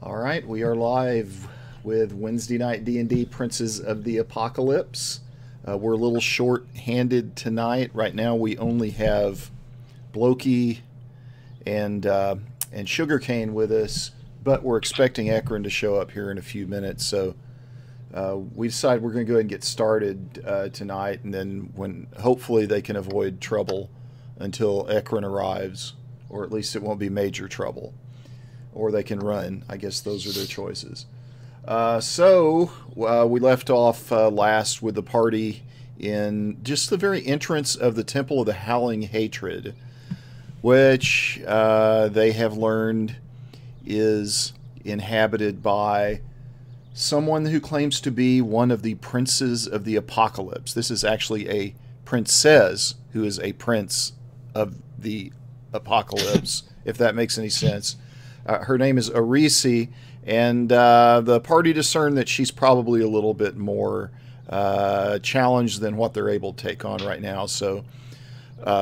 All right, we are live with Wednesday Night D&D Princes of the Apocalypse. We're a little short-handed tonight. Right now we only have Blokey and Sugarcane with us, but we're expecting Ekron to show up here in a few minutes, so we decided we're going to go ahead and get started tonight, and then when hopefully they can avoid trouble until Ekron arrives, or at least it won't be major trouble. Or they can run. I guess those are their choices. So we left off last with the party in just the very entrance of the Temple of the Howling Hatred, which they have learned is inhabited by someone who claims to be one of the princes of the apocalypse. This is actually a princess who is a prince of the apocalypse, if that makes any sense. Her name is Arisi, and the party discern that she's probably a little bit more challenged than what they're able to take on right now. So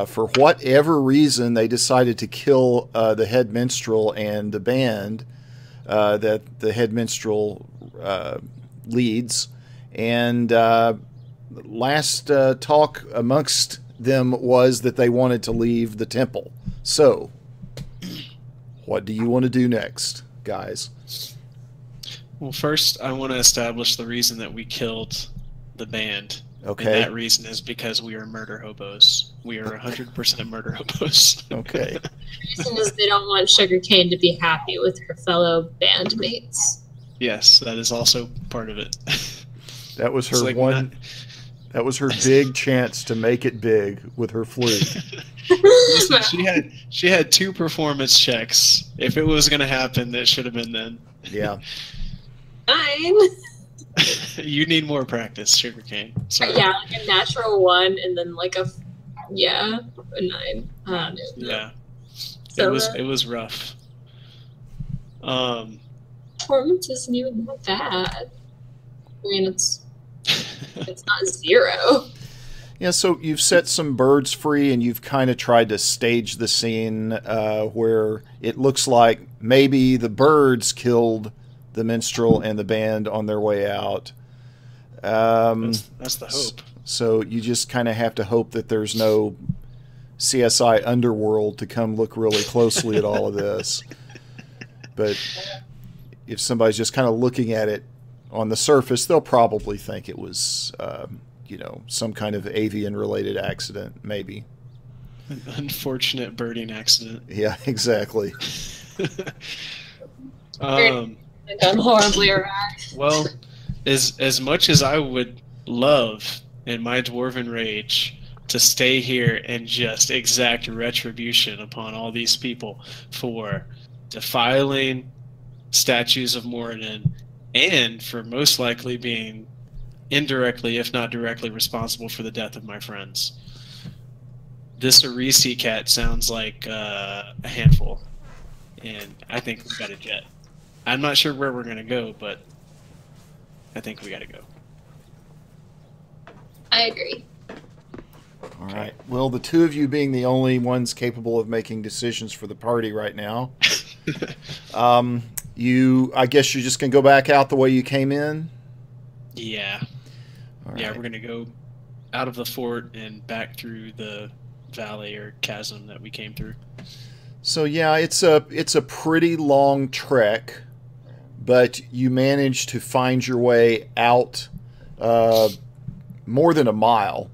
for whatever reason, they decided to kill the head minstrel and the band that the head minstrel leads. And last talk amongst them was that they wanted to leave the temple. So what do you want to do next, guys? Well, first, I want to establish the reason that we killed the band. Okay. And that reason is because we are murder hobos. We are 100% murder hobos. Okay. The reason is they don't want Sugarcane to be happy with her fellow bandmates. Yes, that is also part of it. That was her That was her big chance to make it big with her flute. Listen, she had 2 performance checks. If it was going to happen, that should have been then. Yeah. Fine. You need more practice, Sugarcane. Sorry. Yeah, like a natural 1 and then like a 9. Yeah. So it was rough. Performance isn't even that bad. I mean, it's not 0. Yeah, so you've set some birds free, and you've kind of tried to stage the scene where it looks like maybe the birds killed the minstrel and the band on their way out. That's the hope. So you just kind of have to hope that there's no CSI underworld to come look really closely at all of this. But if somebody's just kind of looking at it on the surface, they'll probably think it was, some kind of avian-related accident, maybe. An unfortunate birding accident. Yeah, exactly. Done horribly awry. Well, as much as I would love, in my dwarven rage, to stay here and just exact retribution upon all these people for defiling statues of Moradin, and for most likely being indirectly, if not directly, responsible for the death of my friends. This Arisi cat sounds like a handful, and I think we've got a jet. I'm not sure where we're going to go, but I think we got to go. I agree. All right. Well, the 2 of you being the only ones capable of making decisions for the party right now, I guess you're just going to go back out the way you came in? Yeah. All Yeah, right. we're going to go out of the fort and back through the valley or chasm that we came through. So yeah, it's a pretty long trek, but you managed to find your way out more than a mile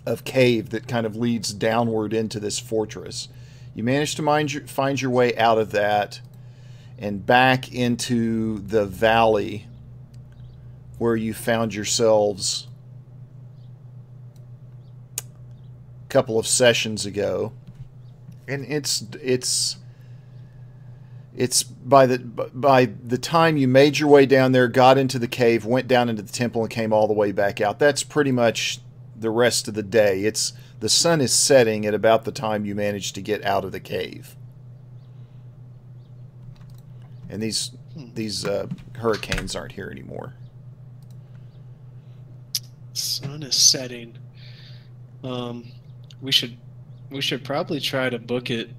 of cave that kind of leads downward into this fortress. You managed to find your way out of that and back into the valley where you found yourselves a couple of sessions ago. And it's by the time you made your way down there, got into the cave, went down into the temple, and came all the way back out. That's pretty much the rest of the day. The sun is setting at about the time you managed to get out of the cave. And these hurricanes aren't here anymore. Sun is setting. We should probably try to book it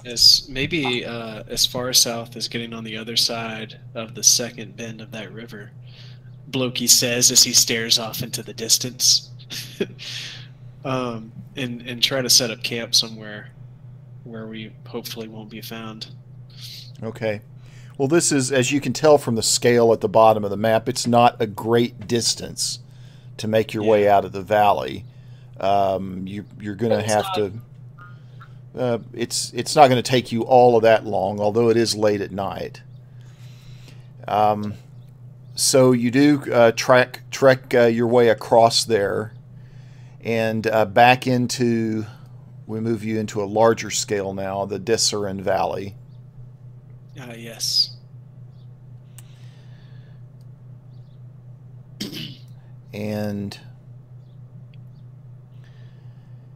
as maybe as far south as getting on the other side of the second bend of that river, Blokey says as he stares off into the distance. And try to set up camp somewhere where we hopefully won't be found. Okay. Well, this is, as you can tell from the scale at the bottom of the map, it's not a great distance to make your way out of the valley. You're going to have to... it's not going to take you all of that long, although it is late at night. So you do trek your way across there, and back into... We move you into a larger scale now, the Dissarin Valley. Yes. And...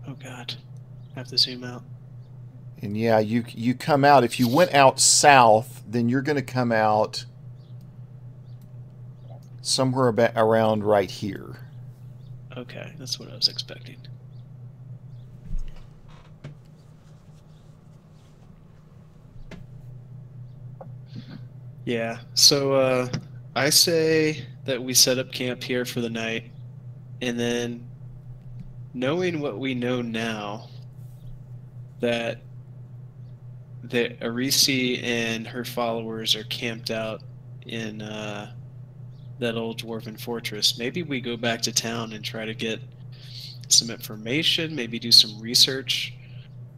Oh God, I have to zoom out. And yeah, you come out. If you went out south, then you're going to come out somewhere about around right here. Okay, that's what I was expecting. Yeah, so I say that we set up camp here for the night, and then knowing what we know now, that Arisi and her followers are camped out in that old dwarven fortress, maybe we go back to town and try to get some information, maybe do some research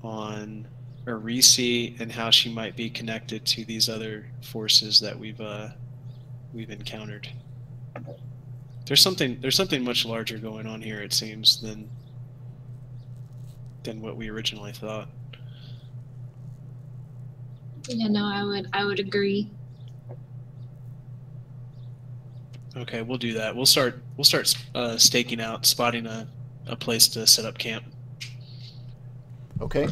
on Arisi and how she might be connected to these other forces that we've encountered. There's something much larger going on here, it seems, than what we originally thought. Yeah, no, I would agree. Okay, we'll do that. We'll start staking out, spotting a place to set up camp. Okay.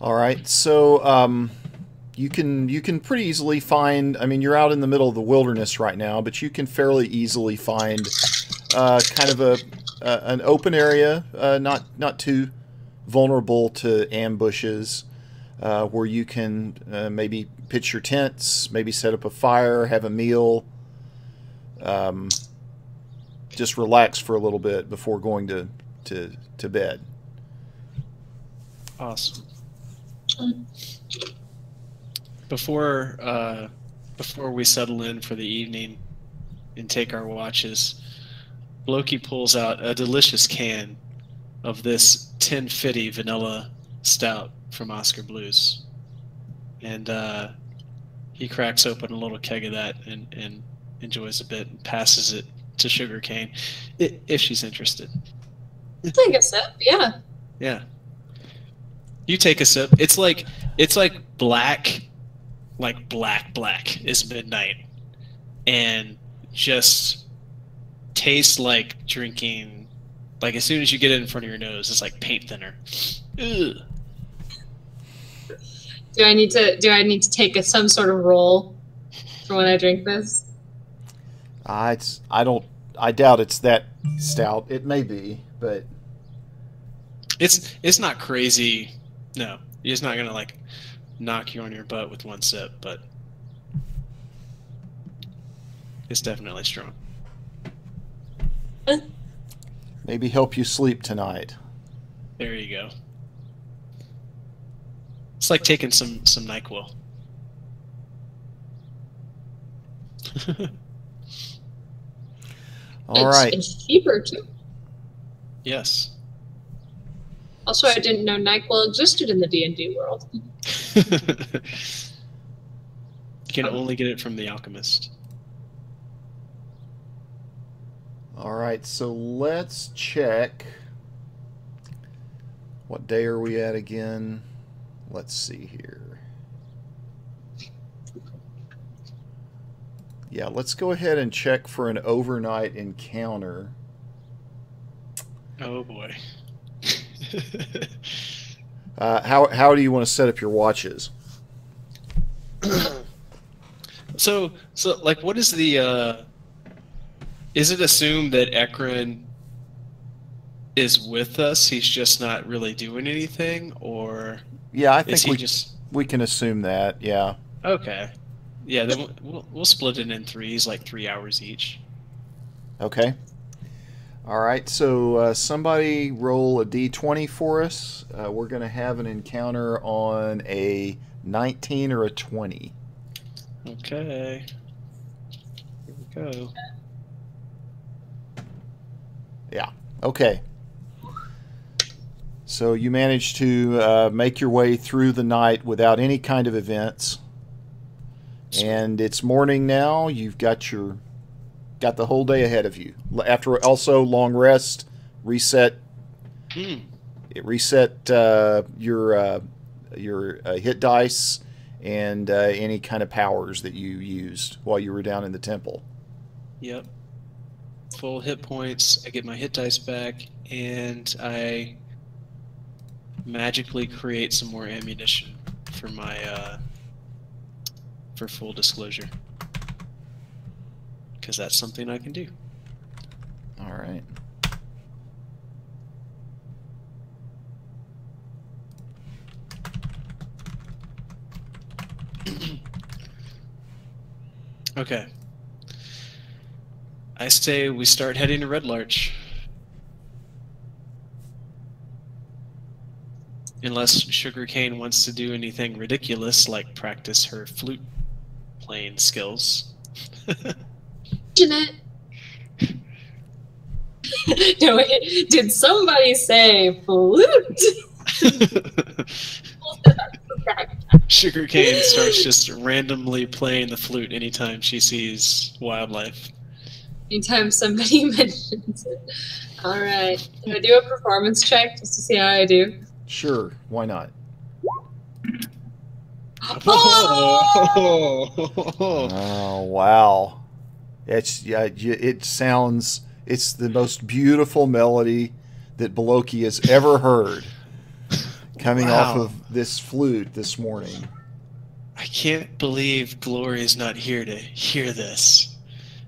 All right. So you can pretty easily find. I mean, you're out in the middle of the wilderness right now, but you can fairly easily find kind of an open area, not too vulnerable to ambushes, where you can maybe pitch your tents, maybe set up a fire, have a meal. Just relax for a little bit before going to bed. Awesome. Before we settle in for the evening and take our watches, Blokey pulls out a delicious can of this 1050 vanilla stout from Oscar Blues, and he cracks open a little keg of that and enjoys a bit and passes it to Sugarcane, if she's interested. Take a sip, yeah. Yeah. You take a sip. It's like black is midnight, and just tastes like drinking. Like as soon as you get it in front of your nose, it's like paint thinner. Ugh. Do I need to take some sort of roll for when I drink this? I doubt it's that stout. It may be, but it's not crazy. No, it's not gonna like knock you on your butt with one sip, but it's definitely strong. maybe help you sleep tonight. There you go. It's like taking some NyQuil. All right. It's cheaper too. Yes. Also, I didn't know NyQuil existed in the D&D world. You can only get it from the alchemist. All right, so let's check. What day are we at again? Let's see here. Yeah, let's go ahead and check for an overnight encounter. Oh boy. How do you want to set up your watches? So like, what is the? Is it assumed that Ekron is with us. He's just not really doing anything, or Yeah, I is think he just we can assume that. Yeah. okay? Yeah, then we'll split it in threes, like 3 hours each. Okay. All right. So somebody roll a d20 for us. We're going to have an encounter on a 19 or a 20. Okay. Here we go. Yeah. Okay. So you managed to make your way through the night without any kind of events, and it's morning now. You've got the whole day ahead of you. After also long rest, reset. It reset your hit dice and any kind of powers that you used while you were down in the temple. Yep. Full hit points. I get my hit dice back, and I magically create some more ammunition for my for full disclosure, because that's something I can do. All right. Okay. I say we start heading to Red Larch. Unless Sugarcane wants to do anything ridiculous, like practice her flute playing skills. Jeanette. No, wait, did somebody say flute? Sugarcane starts just randomly playing the flute anytime she sees wildlife. Anytime somebody mentions it. All right. Can I do a performance check just to see how I do? Sure. Why not? Oh wow! It sounds. It's the most beautiful melody that Beloki has ever heard, coming off of this flute this morning. I can't believe Glory's not here to hear this.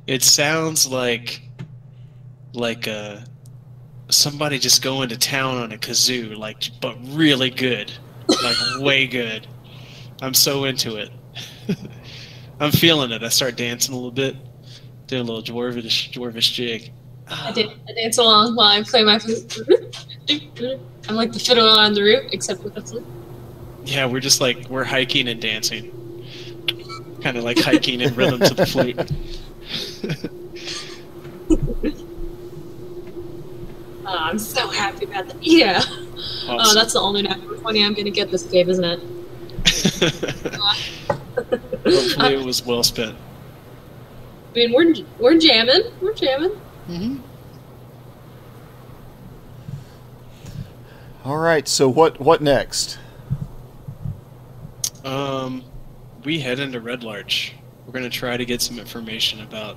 It sounds like somebody just going to town on a kazoo, but really good, like way good. I'm so into it. I'm feeling it. I start dancing a little bit, doing a little dwarvish jig. I dance along while I play my flute. I'm like the fiddle on the roof, except with the flute. Yeah, we're hiking and dancing, kind of like hiking in rhythm to the flute. I'm so happy about that. Yeah. Awesome. Oh, that's the only natural 20 I'm gonna get this game, isn't it? Hopefully it was well spent. I mean, we're jamming. We're jamming. Mm-hmm. All right. So what next? We head into Red Larch. We're gonna try to get some information about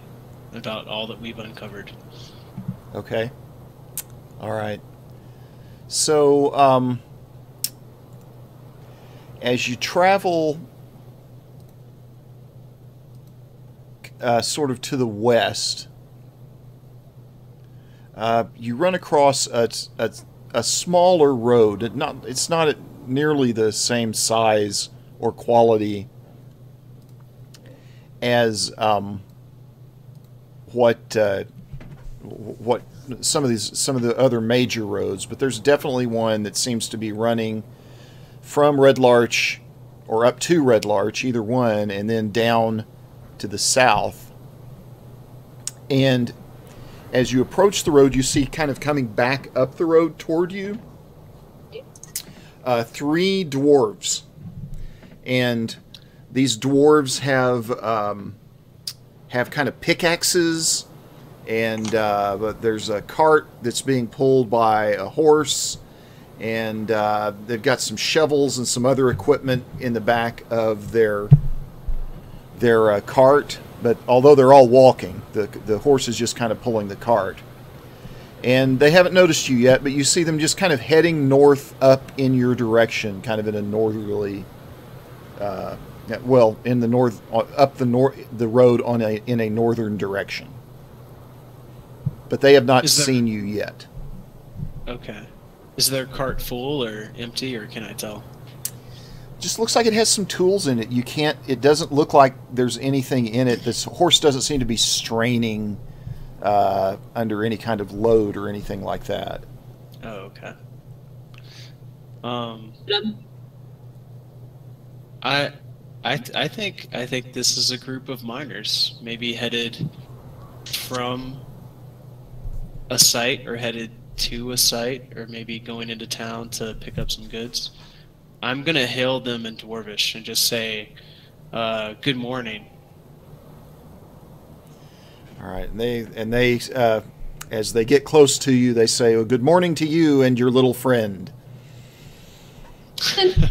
all that we've uncovered. Okay. All right. So, as you travel sort of to the west, you run across a smaller road. It's not nearly the same size or quality as what some of the other major roads, but there's definitely one that seems to be running from Red Larch or up to Red Larch, either one, and then down to the south. And as you approach the road, you see kind of coming back up the road toward you 3 dwarves, and these dwarves have kind of pickaxes. And but there's a cart that's being pulled by a horse, and they've got some shovels and some other equipment in the back of their cart. But although they're all walking, the horse is just kind of pulling the cart. And they haven't noticed you yet, but you see them just kind of heading north up in your direction, kind of in a northerly, in the north, up the road in a northern direction. But they have not seen you yet. Okay. Is their cart full or empty, or can I tell? Just looks like it has some tools in it. You can't. It doesn't look like there's anything in it. This horse doesn't seem to be straining under any kind of load or anything like that. Oh, okay. Um, I think this is a group of miners, maybe headed from a site or headed to a site, or maybe going into town to pick up some goods. I'm gonna hail them in Dwarvish and just say, "Good morning." All right, and they as they get close to you, they say, "Oh, good morning to you and your little friend." I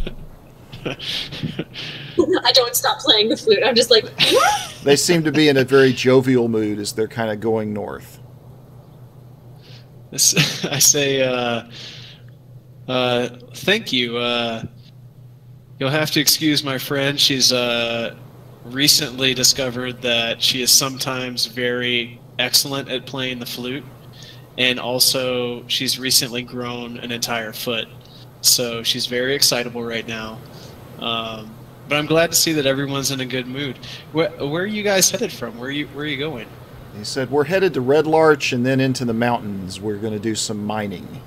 don't stop playing the flute. I'm just like, They seem to be in a very jovial mood as they're kind of going north. I say, "Thank you. You'll have to excuse my friend. She's recently discovered that she is sometimes very excellent at playing the flute, and also she's recently grown an entire foot, so she's very excitable right now. But I'm glad to see that everyone's in a good mood. Where are you guys headed from? Where are you going?" He said, "We're headed to Red Larch and then into the mountains. We're going to do some mining."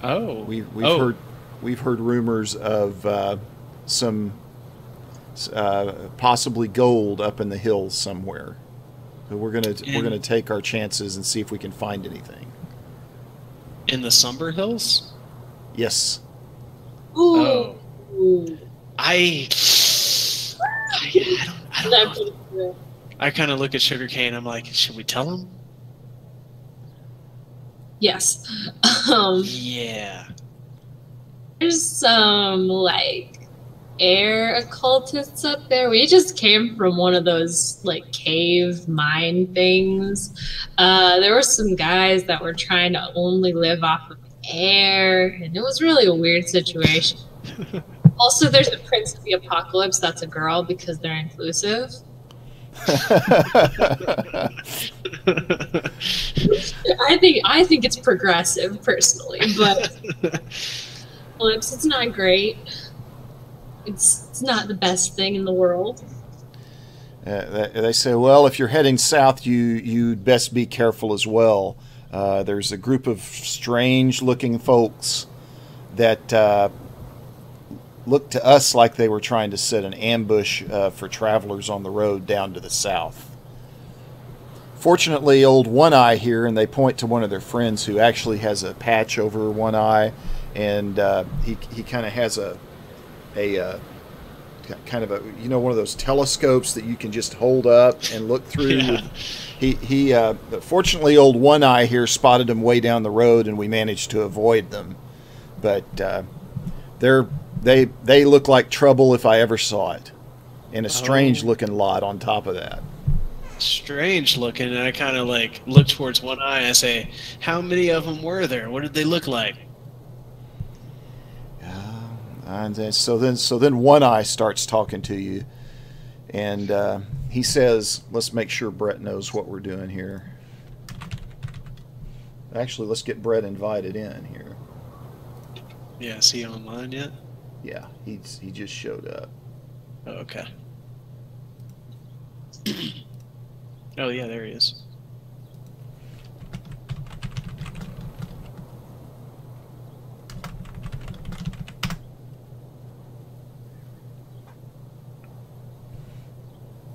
Oh, we've heard rumors of some possibly gold up in the hills somewhere. So we're gonna take our chances and see if we can find anything. In the Somber Hills? Yes. ooh. I don't know. I kind of look at Sugarcane. I'm like, should we tell him? Yes. Yeah. There's some like air occultists up there. We just came from one of those like cave mine things. There were some guys that were trying to only live off of air, and it was really a weird situation. Also, there's the Prince of the Apocalypse. That's a girl because they're inclusive. I think it's progressive personally, but it's not great. It's not the best thing in the world. They say, well, if you're heading south, you'd best be careful as well. There's a group of strange-looking folks that looked to us like they were trying to set an ambush for travelers on the road down to the south. Fortunately, old One Eye here, and they point to one of their friends who actually has a patch over one eye, and he kind of has a kind of a, you know, one of those telescopes that you can just hold up and look through. Yeah. Fortunately, old One Eye here spotted them way down the road, and we managed to avoid them. But they look like trouble if I ever saw it, and a strange looking lot on top of that. Strange looking, and I kind of like look towards One Eye and I say, "How many of them were there? What did they look like?" And then, so then One Eye starts talking to you, and he says, "Let's make sure Brett knows what we're doing here. Actually, let's get Brett invited in here." Yeah, is he online yet? Yeah, he just showed up. Oh, okay. Oh yeah, there he is.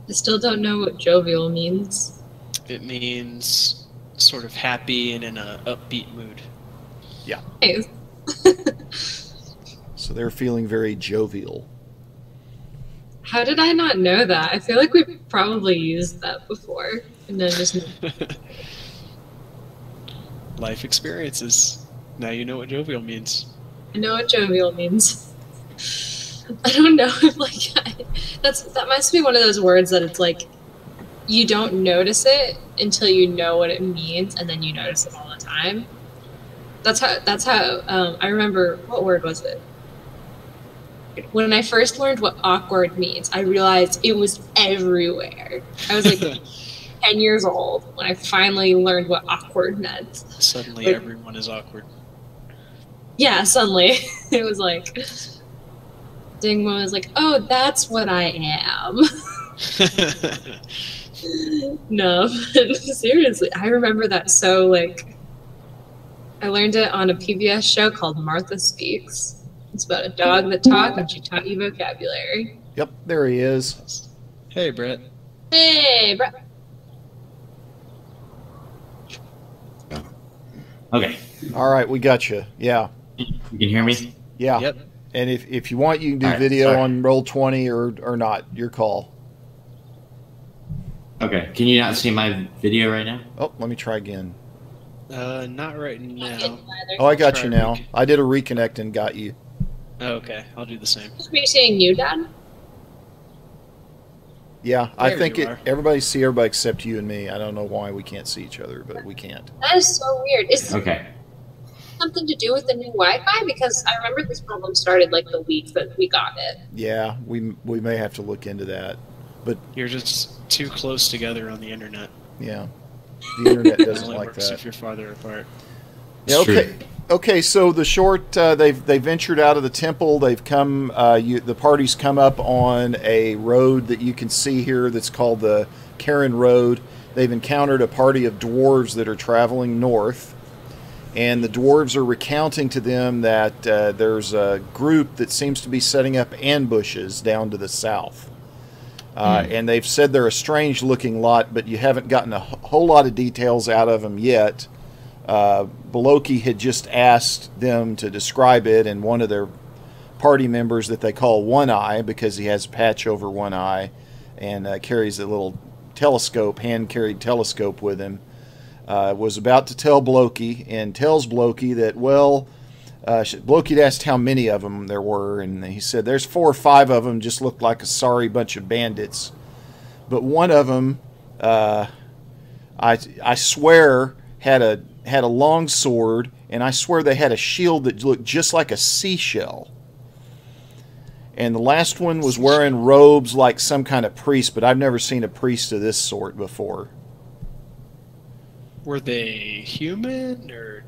I still don't know what jovial means. It means sort of happy and in a upbeat mood. Yeah. Nice. So they're feeling very jovial. How did I not know that? I feel like we've probably used that before. And then just Life experiences. Now you know what jovial means. I know what jovial means. I don't know if that must be one of those words that it's like you don't notice it until you know what it means, and then you notice it all the time. That's how I remember, what word was it? When I first learned what awkward means, I realized it was everywhere. I was like, 10 years old when I finally learned what awkward meant. Suddenly, Like, everyone is awkward. yeah, suddenly it was like, Dingmo was like, oh, that's what I am. No, but seriously, I remember that so, like, I learned it on a PBS show called Martha Speaks. It's about a dog that talked and she taught you vocabulary. Yep, there he is. Hey, Brett. Hey, bro. Okay. All right, we got you. Yeah. You can hear me? Yeah. Yep. And if you want, you can do All right, video sorry. on Roll20 or not. Your call. Okay. Can you not see my video right now? Oh, let me try again. Not right now. Oh, I got Try you now. recon- I did a reconnect and got you. Oh, okay, I'll do the same. Are you seeing you, Dad? Yeah, I There think you are. everybody see everybody except you and me. I don't know why we can't see each other, but we can't. That is so weird. Is it Okay. something to do with the new Wi-Fi? Because I remember this problem started like the week that we got it. Yeah, we may have to look into that. But You're just too close together on the internet. yeah, the internet It doesn't only like works that. if you're farther apart. Yeah, It's okay. true. Okay, so the short they ventured out of the temple. They've come. The party's come up on a road that you can see here. That's called the Karen Road. They've encountered a party of dwarves that are traveling north, and the dwarves are recounting to them that there's a group that seems to be setting up ambushes down to the south. And they've said they're a strange-looking lot, but you haven't gotten a whole lot of details out of them yet. Beloki had just asked them to describe it, and one of their party members that they call One Eye, because he has a patch over one eye and carries a little telescope, hand-carried telescope with him, was about to tell Bloki, and tells Bloki that, well, Bloki had asked how many of them there were, and he said there's 4 or 5 of them, just looked like a sorry bunch of bandits. But one of them, I swear, had a long sword, and I swear they had a shield that looked just like a seashell. And the last one was wearing robes like some kind of priest, but I've never seen a priest of this sort before. Were they human or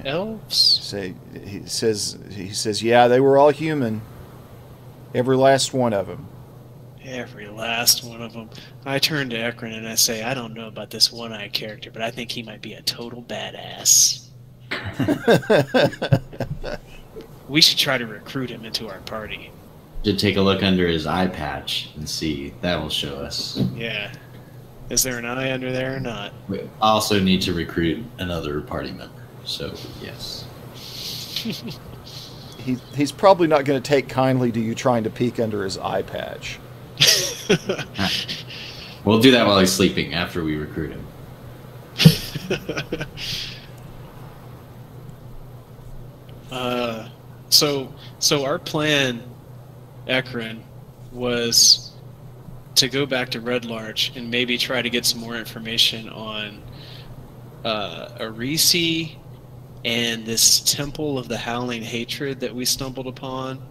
elves? Say, he says, yeah, they were all human. Every last one of them. Every last one of them. I turn to Ekron and I say, I don't know about this One-Eye character, but I think he might be a total badass. We should try to recruit him into our party. Should take a look under his eye patch and see. That will show us. Yeah. Is there an eye under there or not? We also need to recruit another party member. So, yes. He's probably not going to take kindly to you trying to peek under his eye patch. We'll do that while he's sleeping after we recruit him. So our plan, Ekron, was to go back to Red Larch and maybe try to get some more information on Arisi and this Temple of the Howling Hatred that we stumbled upon.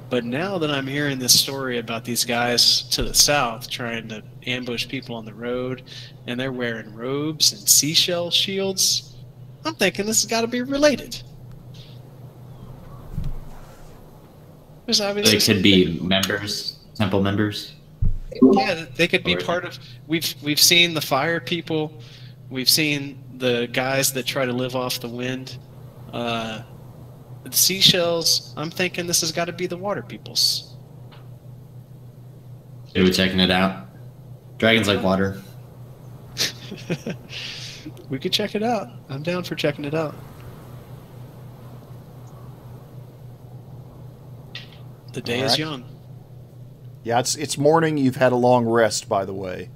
But now that I'm hearing this story about these guys to the south trying to ambush people on the road, and they're wearing robes and seashell shields, I'm thinking this has got to be related. There's obviously They could be members, temple members. Yeah, they could be Or- part of. We've seen the fire people. We've seen the guys that try to live off the wind. The seashells. I'm thinking this has got to be the water peoples. Are we checking it out? Dragons like water. We could check it out. I'm down for checking it out. The day is Alright. young. Yeah, it's morning. You've had a long rest, by the way.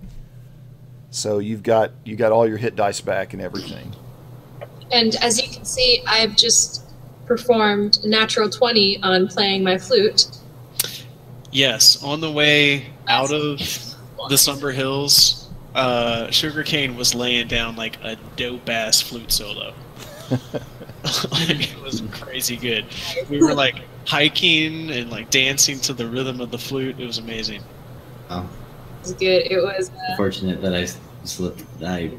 So you got all your hit dice back and everything. And as you can see, I've just performed a natural 20 on playing my flute. Yes, on the way out of the Somber Hills, Sugarcane was laying down like a dope-ass flute solo. Like, it was crazy good. We were like hiking and like dancing to the rhythm of the flute. It was amazing. Oh. was good. It was. Fortunate that I slipped. I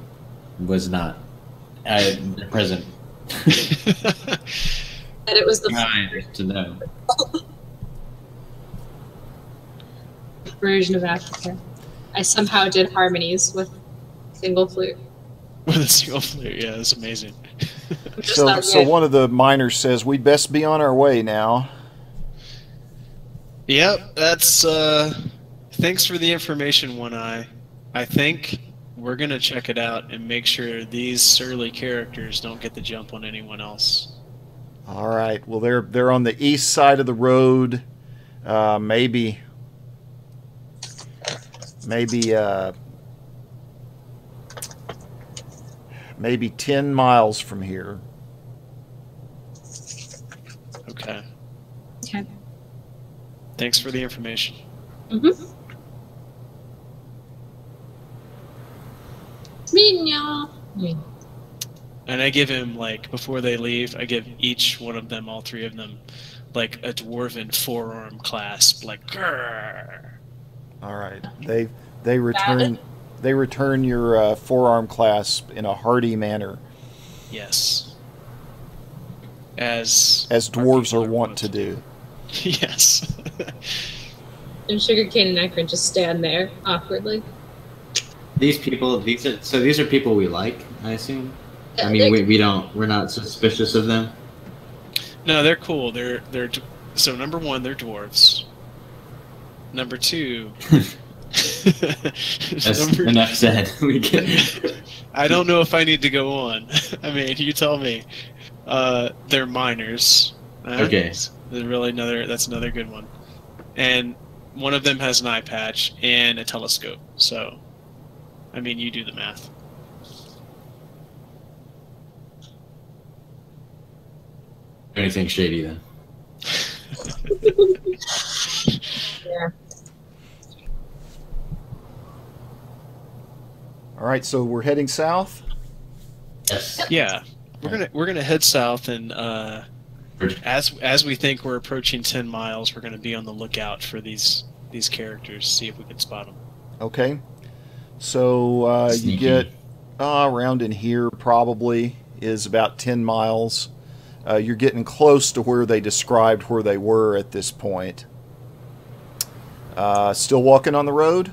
was not present. That it was the To know. version of Africa. I somehow did harmonies with single flute. With a single flute, yeah, that's amazing. So one of the miners says we'd best be on our way now. Yep, that's thanks for the information, One Eye. I think we're gonna check it out and make sure these surly characters don't get the jump on anyone else. All right. Well, they're on the east side of the road. Maybe 10 miles from here. Okay. Okay. Thanks for the information. Mm-hmm. Meeting y'all. And I give him, like, before they leave, I give each one of them, all three of them, like a dwarven forearm clasp, like, grrr. All right. They return your forearm clasp in a hearty manner, Yes. As dwarves are wont to do. Yes. And Sugarcane and Ekron just stand there awkwardly. These are people we like, I assume. Yeah, I mean, we're not suspicious of them. No, they're cool. So number one, they're dwarves. Number two, That's enough said. We can. I don't know if I need to go on. I mean, you tell me. They're miners. Okay. That's another good one. And one of them has an eye patch and a telescope. So, I mean, you do the math. Anything shady then? Yeah. All right. So we're heading south. Yes. Yeah, we're gonna head south, and as we think we're approaching 10 miles, we're gonna be on the lookout for these characters, see if we can spot them. Okay. So you Sneaky. get around in here probably is about 10 miles. You're getting close to where they described where they were at this point. Still walking on the road?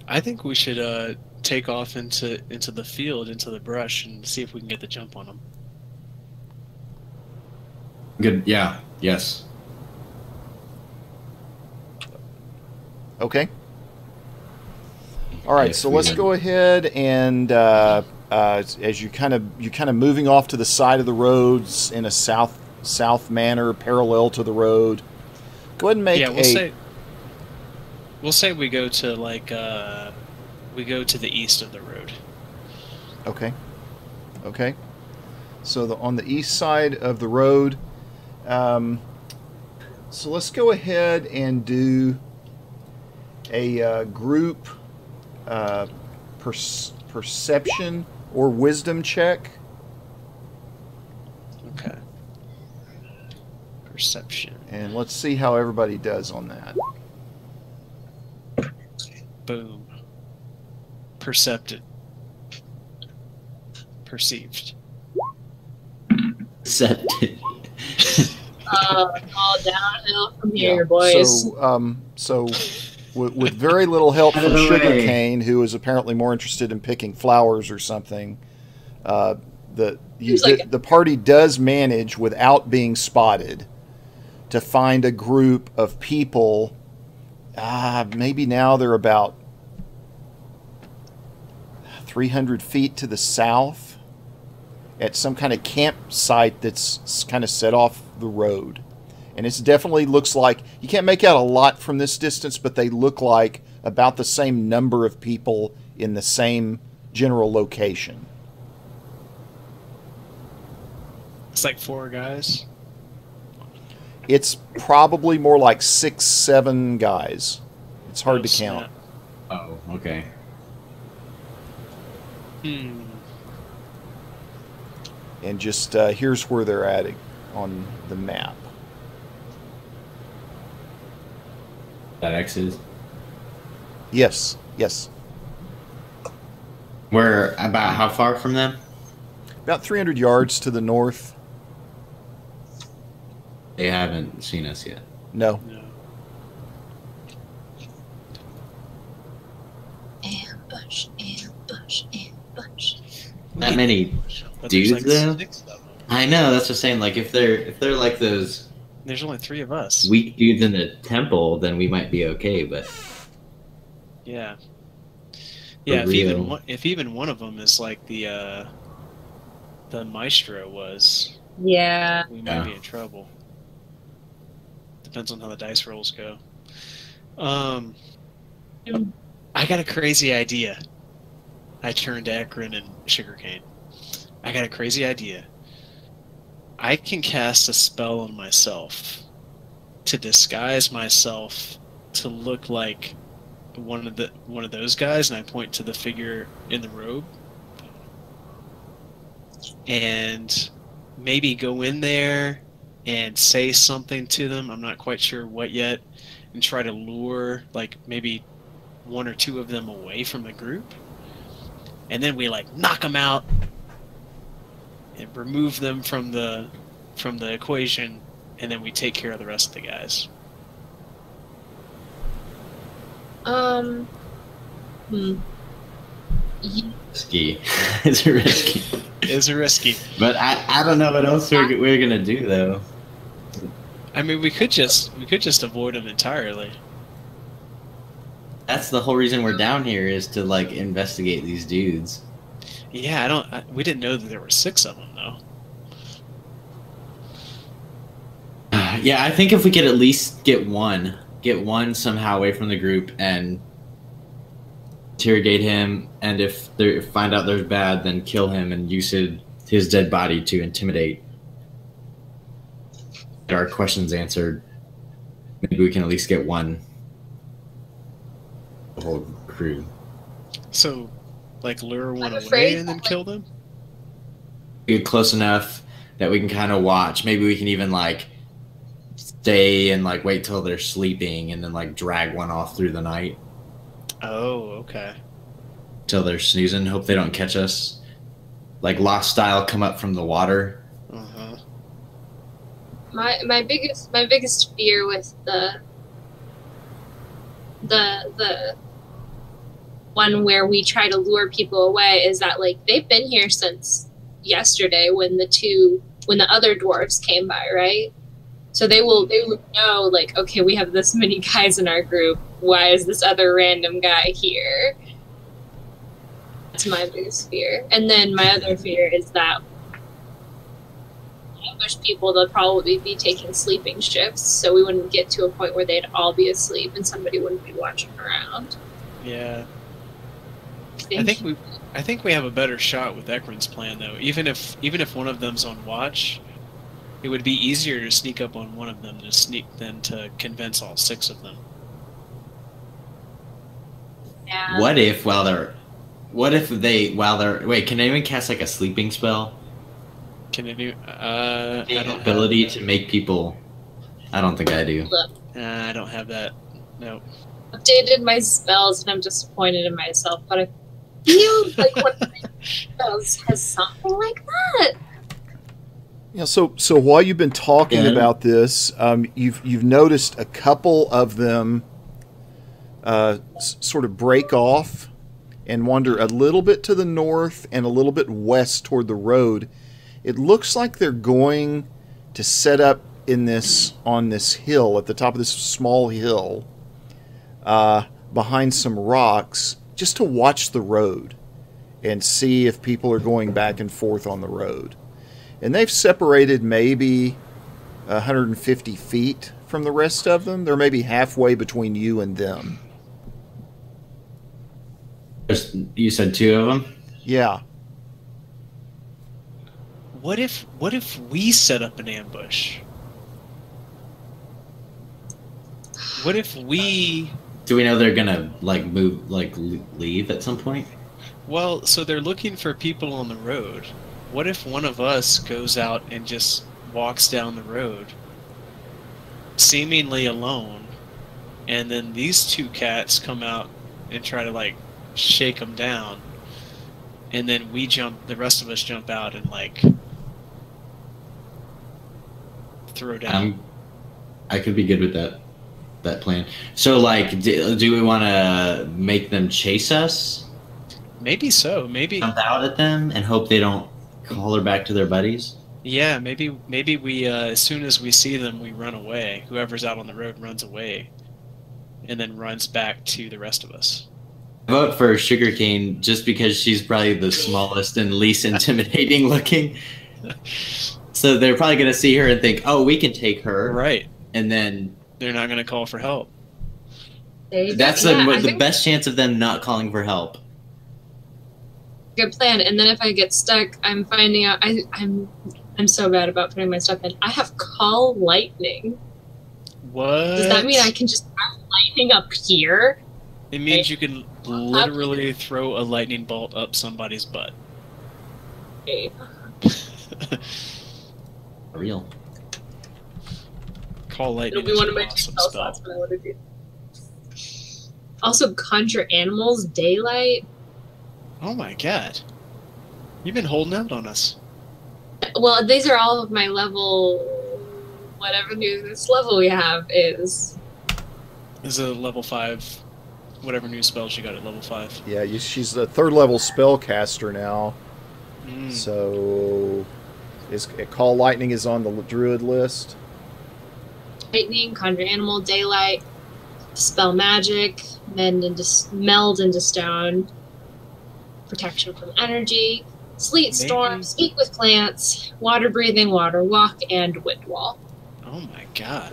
I think we should take off into the field, into the brush, and see if we can get the jump on them. Good. Yeah. Yes. Okay. All right, Yes, so we let's did. go ahead and as you're kind of moving off to the side of the roads in a south manner, parallel to the road. Go ahead and make we'll say we go to the east of the road. Okay. Okay. So on the east side of the road. So let's go ahead and do a group perception or wisdom check. Okay. Perception. And let's see how everybody does on that. Boom. Percepted. Perceived. Accepted. All downhill from here, Yeah. boys. So with very little help Out from of the way. Sugarcane, who is apparently more interested in picking flowers or something, the party does manage, without being spotted, to find a group of people. Maybe now they're about 300 feet to the south at some kind of campsite that's kind of set off the road. And it definitely looks like, you can't make out a lot from this distance, but they look like about the same number of people in the same general location. It's like 4 guys. It's probably more like 6, 7 guys. It's hard Oh, to snap. count. Oh, okay. And just here's where they're at on the map. That X is. Yes, yes. We're about how far from them? About 300 yards to the north. They haven't seen us yet. No. No. Ambush, ambush, ambush. That many But dudes, there's though? 6 of them. I know, that's what I'm saying. Like, if they're like those There's only 3 of us. weak dudes in the temple, then we might be okay, but Yeah. Yeah, real. if even one of them is like the maestro was, Yeah. we might Yeah. be in trouble. Depends on how the dice rolls go. I got a crazy idea. I turned to Ekron and Sugarcane. I got a crazy idea. I can cast a spell on myself to disguise myself to look like one of those guys, and I point to the figure in the robe, and maybe go in there and say something to them. I'm not quite sure what yet, and try to lure like maybe 1 or 2 of them away from the group, and then we like knock them out and remove them from the equation, and then we take care of the rest of the guys. Risky. It's risky. It's risky. But I don't know what else we're gonna do though. I mean, we could just avoid them entirely. That's the whole reason we're down here, is to like investigate these dudes. Yeah, we didn't know that there were 6 of them though. Yeah, I think if we could at least get one somehow away from the group and interrogate him, and if they find out there's bad, then kill him and use his dead body to intimidate. Get our questions answered. Maybe we can at least get one. The whole crew. So, like, lure one I'm away afraid and then that, kill them? Get close enough that we can kind of watch. Maybe we can even like stay and like wait till they're sleeping and then like drag one off through the night Oh, okay. till they're snoozing. Hope they don't catch us. Like Lost style, come up from the water. Uh-huh. My biggest fear with the one where we try to lure people away is that like they've been here since yesterday when the other dwarves came by, right? So they would know like, okay, we have this many guys in our group. Why is this other random guy here? That's my biggest fear. And then my other fear is that ambush people, they'll probably be taking sleeping shifts, so we wouldn't get to a point where they'd all be asleep and somebody wouldn't be watching around. Yeah. I think we have a better shot with Ekron's plan though. Even if one of them's on watch, it would be easier to sneak up on one of them than to convince all 6 of them. Yeah. What if wait, can anyone cast like a sleeping spell? Can it do? I don't Ability have to make people. I don't think I do. Look, I don't have that. No. updated my spells and I'm disappointed in myself, but I feel like one of my spells has something like that. Yeah, so while you've been talking Yeah. about this, you've noticed a couple of them sort of break off and wander a little bit to the north and a little bit west toward the road. It looks like they're going to set up on this hill, at the top of this small hill, behind some rocks, just to watch the road and see if people are going back and forth on the road. And they've separated maybe 150 feet from the rest of them. They're maybe halfway between you and them. You said 2 of them? Yeah. What if we set up an ambush? What if we? Do we know they're gonna like move, like leave at some point? Well, so they're looking for people on the road. What if one of us goes out and just walks down the road, seemingly alone, and then these two cats come out and try to like shake them down, and then the rest of us jump out and like throw down. I could be good with that plan. So like, do we want to make them chase us? Maybe so. Maybe Jump out at them and hope they don't call her back to their buddies. Yeah, maybe we as soon as we see them, we run away. Whoever's out on the road runs away, and then runs back to the rest of us. I vote for Sugarcane just because she's probably the smallest and least intimidating looking. So they're probably gonna see her and think, "Oh, we can take her." Right. And then they're not gonna call for help. That's the best chance of them not calling for help. Good plan. And then if I get stuck, I'm finding out I'm so bad about putting my stuff in. I have call lightning. What? Does that mean I can just have lightning up here? It means you can literally throw a lightning bolt up somebody's butt. Okay. Real. Call lightning. It'll be one of my awesome spell slots when I want to do. Also, conjure animals, daylight. Oh my god. You've been holding out on us. Well, these are all of my level, whatever this level we have is. This is a level 5, whatever new spells you got at level 5. Yeah, she's a 3rd level spellcaster now. Mm. So, Call Lightning is on the Druid list. Lightning, conjure animal, daylight, dispel magic, meld into stone, protection from energy, sleet storm, speak with plants, water breathing, water walk, and wind wall. Oh my god.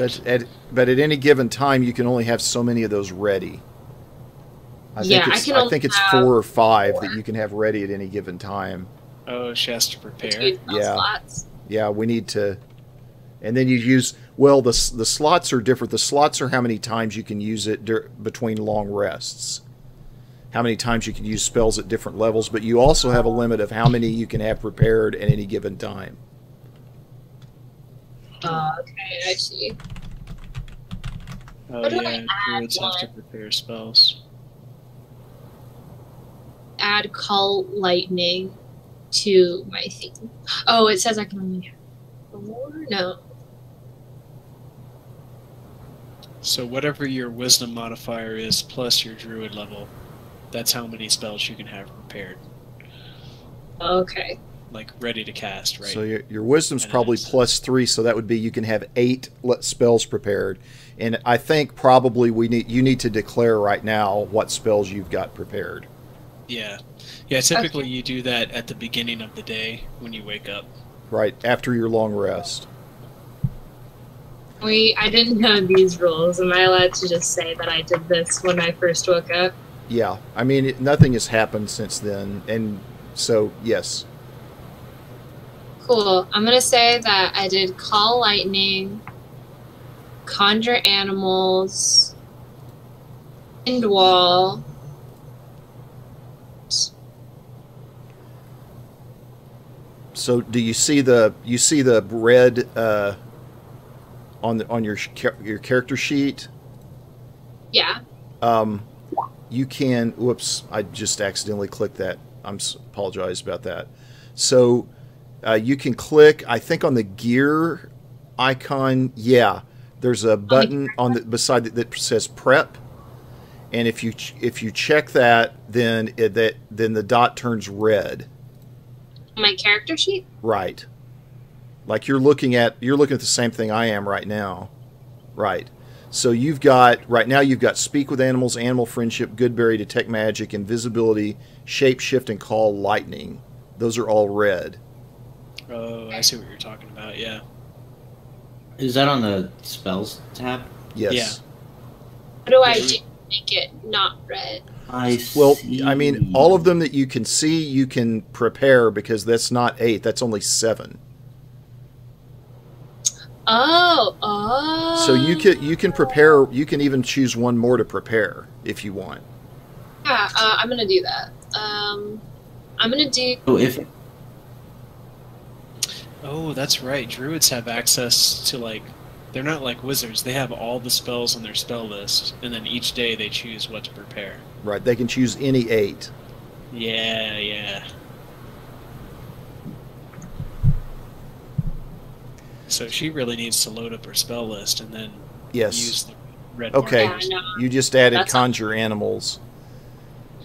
But at any given time, you can only have so many of those ready. I think it's 4 or 5 that you can have ready at any given time. Oh, she has to prepare. Yeah. Slots. Yeah, we need to. And then you use, well, the slots are different. The slots are how many times you can use it between long rests. How many times you can use spells at different levels, but you also have a limit of how many you can have prepared at any given time. Okay, I see. Oh What do yeah, I druids have to prepare spells. Add call lightning to my thing. Oh, it says I can only have 4? No. So whatever your wisdom modifier is plus your druid level, that's how many spells you can have prepared. Okay. Like ready to cast, right? So your wisdom's probably +3, so that would be you can have 8 spells prepared. And I think probably you need to declare right now what spells you've got prepared. Yeah. Yeah, typically you do that at the beginning of the day when you wake up. Right, after your long rest. I didn't know these rules. Am I allowed to just say that I did this when I first woke up? Yeah, I mean, nothing has happened since then, and so, yes. Cool. I'm going to say that I did call lightning, conjure animals, wind wall. So, do you see the red on your character sheet? Yeah. You can. Whoops! I just accidentally clicked that. Apologize about that. So, you can click. I think on the gear icon. Yeah, there's a button on the beside that says prep, and if you check that, then the dot turns red. My character sheet? Right. Like you're looking at the same thing I am right now. Right. So right now you've got speak with animals, animal friendship, goodberry, detect magic, invisibility, shape shift, and call lightning. Those are all red. Oh, I see what you're talking about, yeah. Is that on the spells tab? Yes. Yeah. What do I do to make it not red? Well, I mean, all of them that you can see, you can prepare because that's not 8. That's only 7. Oh. So you can prepare. You can even choose one more to prepare if you want. Yeah, I'm gonna do that. I'm gonna do. Oh, that's right. Druids have access to like they're not like wizards. They have all the spells on their spell list, and then each day they choose what to prepare. Right, they can choose any 8. Yeah, yeah. So she really needs to load up her spell list and then use the red Okay, markers. Yeah, no. you just added That's conjure animals.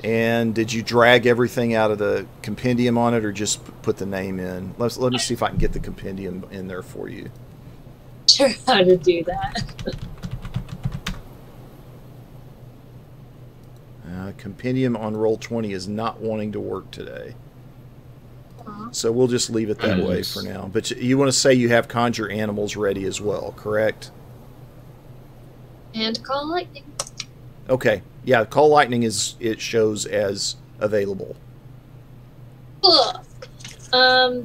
And did you drag everything out of the compendium on it, or just put the name in? Let me see if I can get the compendium in there for you. Sure how to do that. Compendium on Roll20 is not wanting to work today. Aw. So we'll just leave it that way for now. But you want to say you have conjure animals ready as well, correct? And call lightning. Okay. Yeah, call lightning it shows as available. Cool.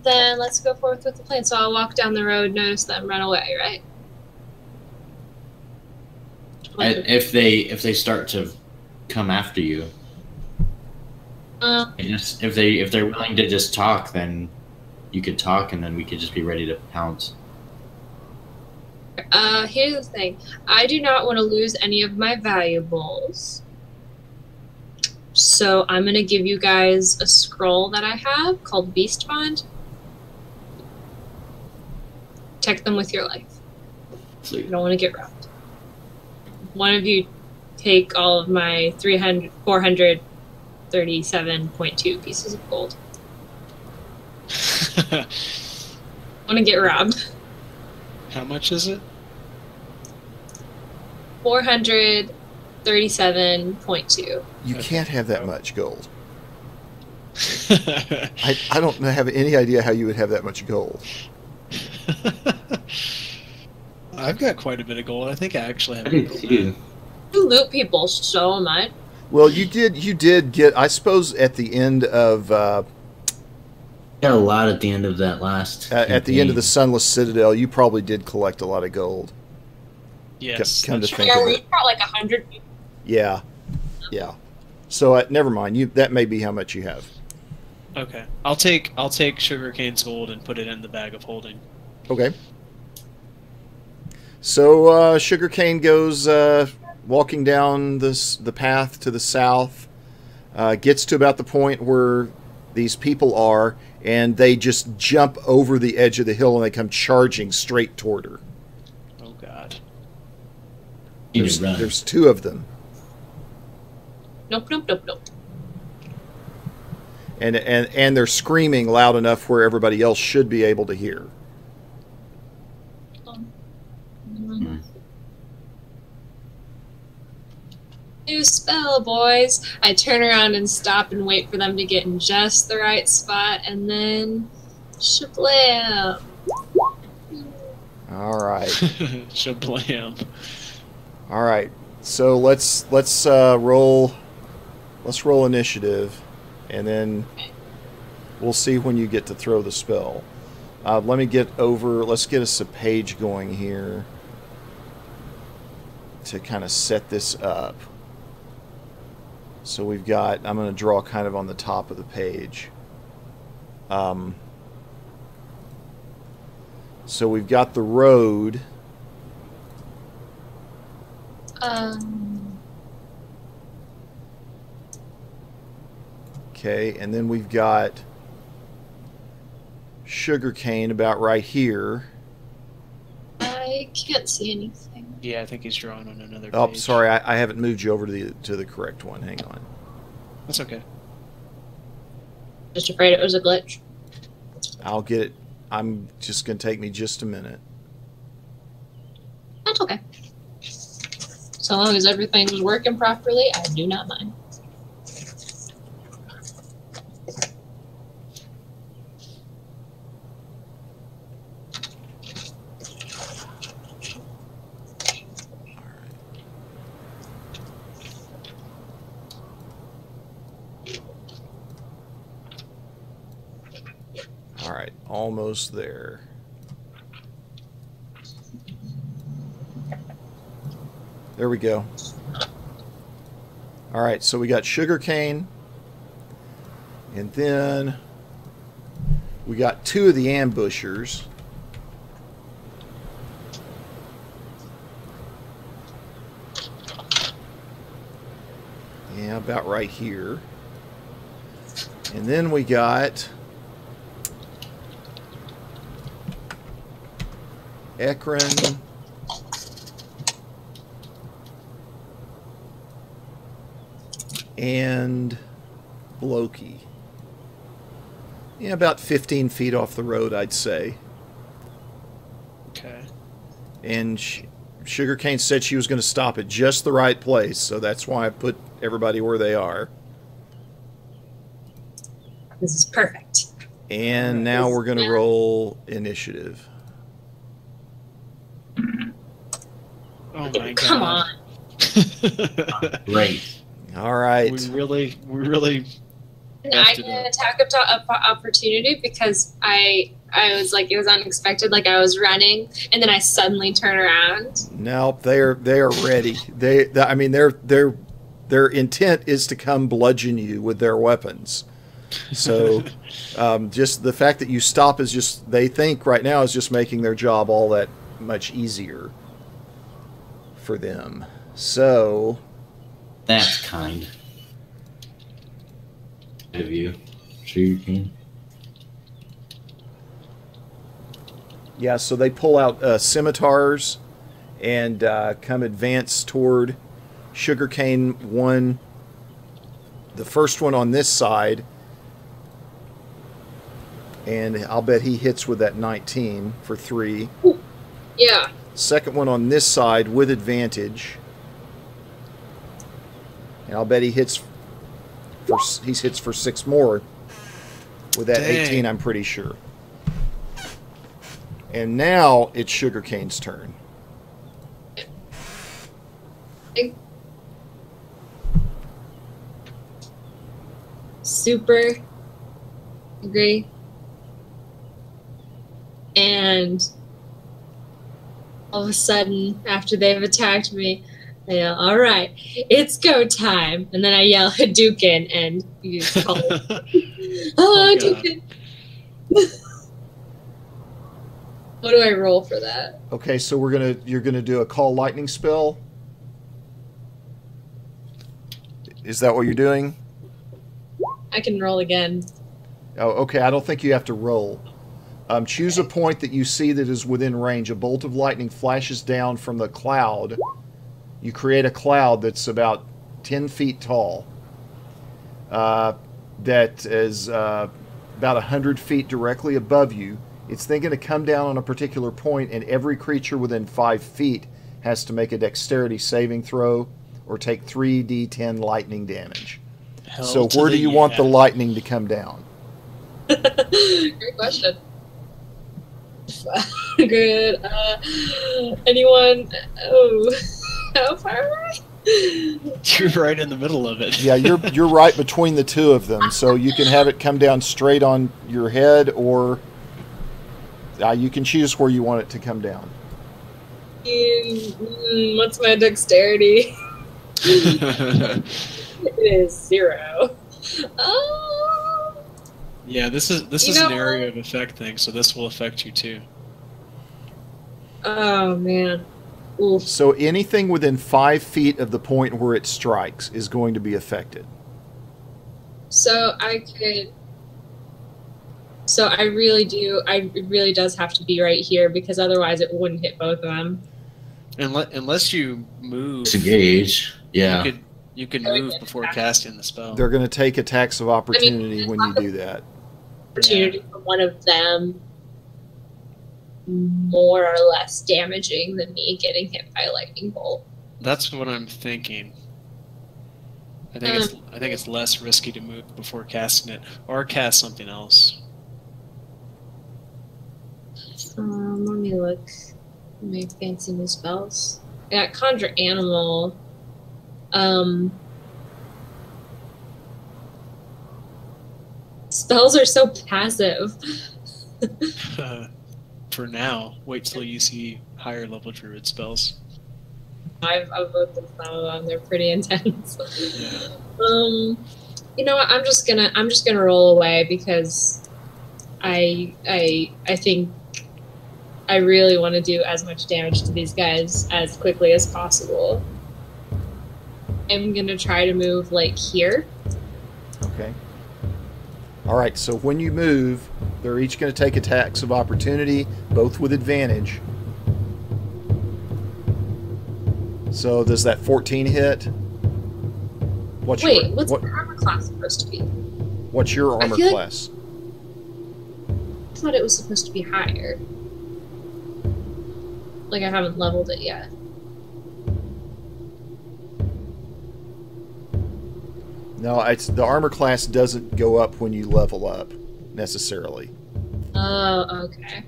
Then let's go forth with the plan. So I'll walk down the road, notice them, run away, right? If they start to come after you, if they're willing to just talk, then you could talk, and then we could just be ready to pounce. Here's the thing. I do not want to lose any of my valuables. So I'm going to give you guys a scroll that I have called Beast Bond. Protect them with your life. Sweet. You don't want to get robbed. One of you take all of my 437.2 pieces of gold. Want to get robbed. How much is it? 437.2. You Okay. can't have that much gold. I don't have any idea how you would have that much gold. I've got quite a bit of gold. I think I actually have I a do gold too. map. You loot people so much. Well, you did get, I suppose, at the end of Got a lot at the end of that last. at the end of the campaign. Sunless Citadel, you probably did collect a lot of gold. Yes. Come to that's think Yeah, of we it. brought like 100 people. Yeah, yeah. So never mind. That may be how much you have. okay. I'll take sugarcane's gold and put it in the bag of holding. Okay. So Sugarcane goes walking down the path to the south, gets to about the point where these people are, and they just jump over the edge of the hill and they come charging straight toward her. Oh God. You need to run. There's 2 of them, Nope, nope, nope, nope. and they're screaming loud enough where everybody else should be able to hear. New spell, boys. I turn around and stop and wait for them to get in just the right spot, and then shablam. All right. Shablam. All right. So let's roll. Let's roll initiative, and then we'll see when you get to throw the spell. Let me get over. Let's get us a page going here to kind of set this up. So we've got. I'm going to draw kind of on the top of the page. So we've got the road. Okay, and then we've got Sugarcane about right here. I can't see anything. Yeah, I think he's drawn on another Oh, page. sorry, I haven't moved you over to the correct one. Hang on. That's okay. Just afraid it was a glitch. I'll get it. I'm just going to take me just a minute. That's okay. So long as everything was working properly, I do not mind. All right, almost there. There we go. All right, so we got Sugarcane, and then we got 2 of the ambushers. Yeah, about right here. And then we got Ekron. And Loki. Yeah, about 15 feet off the road, I'd say. Okay. And Sugarcane said she was going to stop at just the right place, so that's why I put everybody where they are. This is perfect. And now we're going to roll initiative. Oh my god. Come on. Great. All right. We really. And I get an attack of opportunity because I was like, it was unexpected, like I was running, and then I suddenly turn around. No, they are ready. I mean, their intent is to come bludgeon you with their weapons. So, just the fact that you stop is just, they think right now is just making their job all that much easier for them. So, That's kind of you. Sure you can. yeah, so they pull out scimitars and come advance toward Sugarcane one. The first one on this side, and I'll bet he hits with that 19 for 3. Yeah. Second one on this side with advantage, and I'll bet he hits for 6 more with that Dang. 18. I'm pretty sure. And now it's Sugarcane's turn. Super agree. And all of a sudden, after they've attacked me, I yell, "All right, it's go time!" And then I yell Hadouken, and you just call it. Oh, God. Hadouken! What do I roll for that? Okay, so you're gonna do a call lightning spell. Is that what you're doing? I can roll again. Oh, okay. I don't think you have to roll. Choose a point that you see that is within range. A bolt of lightning flashes down from the cloud. You create a cloud that's about 10 feet tall. That is about 100 feet directly above you. It's then going to come down on a particular point, and every creature within 5 feet has to make a dexterity saving throw or take 3d10 lightning damage. Hell So to where do the you want the yeah. lightning to come down? Great question. Good. Anyone? Oh, how far away? You're right in the middle of it. Yeah, you're right between the two of them, so you can have it come down straight on your head, or you can choose where you want it to come down. What's my dexterity? It is 0. Oh. Yeah, this is an area of effect thing, so this will affect you too. Oh man. Oof. So anything within 5 feet of the point where it strikes is going to be affected. So I could. So I really do. It really does have to be right here because otherwise it wouldn't hit both of them. Unless you move, Disengage. Yeah. you can move before casting the spell. They're going to take attacks of opportunity when you do that. Opportunity for one of them more or less damaging than me getting hit by a lightning bolt. That's what I'm thinking. I think it's less risky to move before casting it, or cast something else. Let me look at my fancy new spells. I got Conjure Animal. Spells are so passive. For now, wait till you see higher level druid spells. I've looked at some of them. They're pretty intense. Yeah. You know what? I'm just gonna roll away because I think I really want to do as much damage to these guys as quickly as possible. I'm gonna try to move like here. Okay. All right, so when you move, they're each going to take attacks of opportunity, both with advantage. So does that 14 hit? What's the armor class supposed to be? What's your armor class? I thought it was supposed to be higher. Like I haven't leveled it yet. No, the armor class doesn't go up when you level up, necessarily. Oh, okay.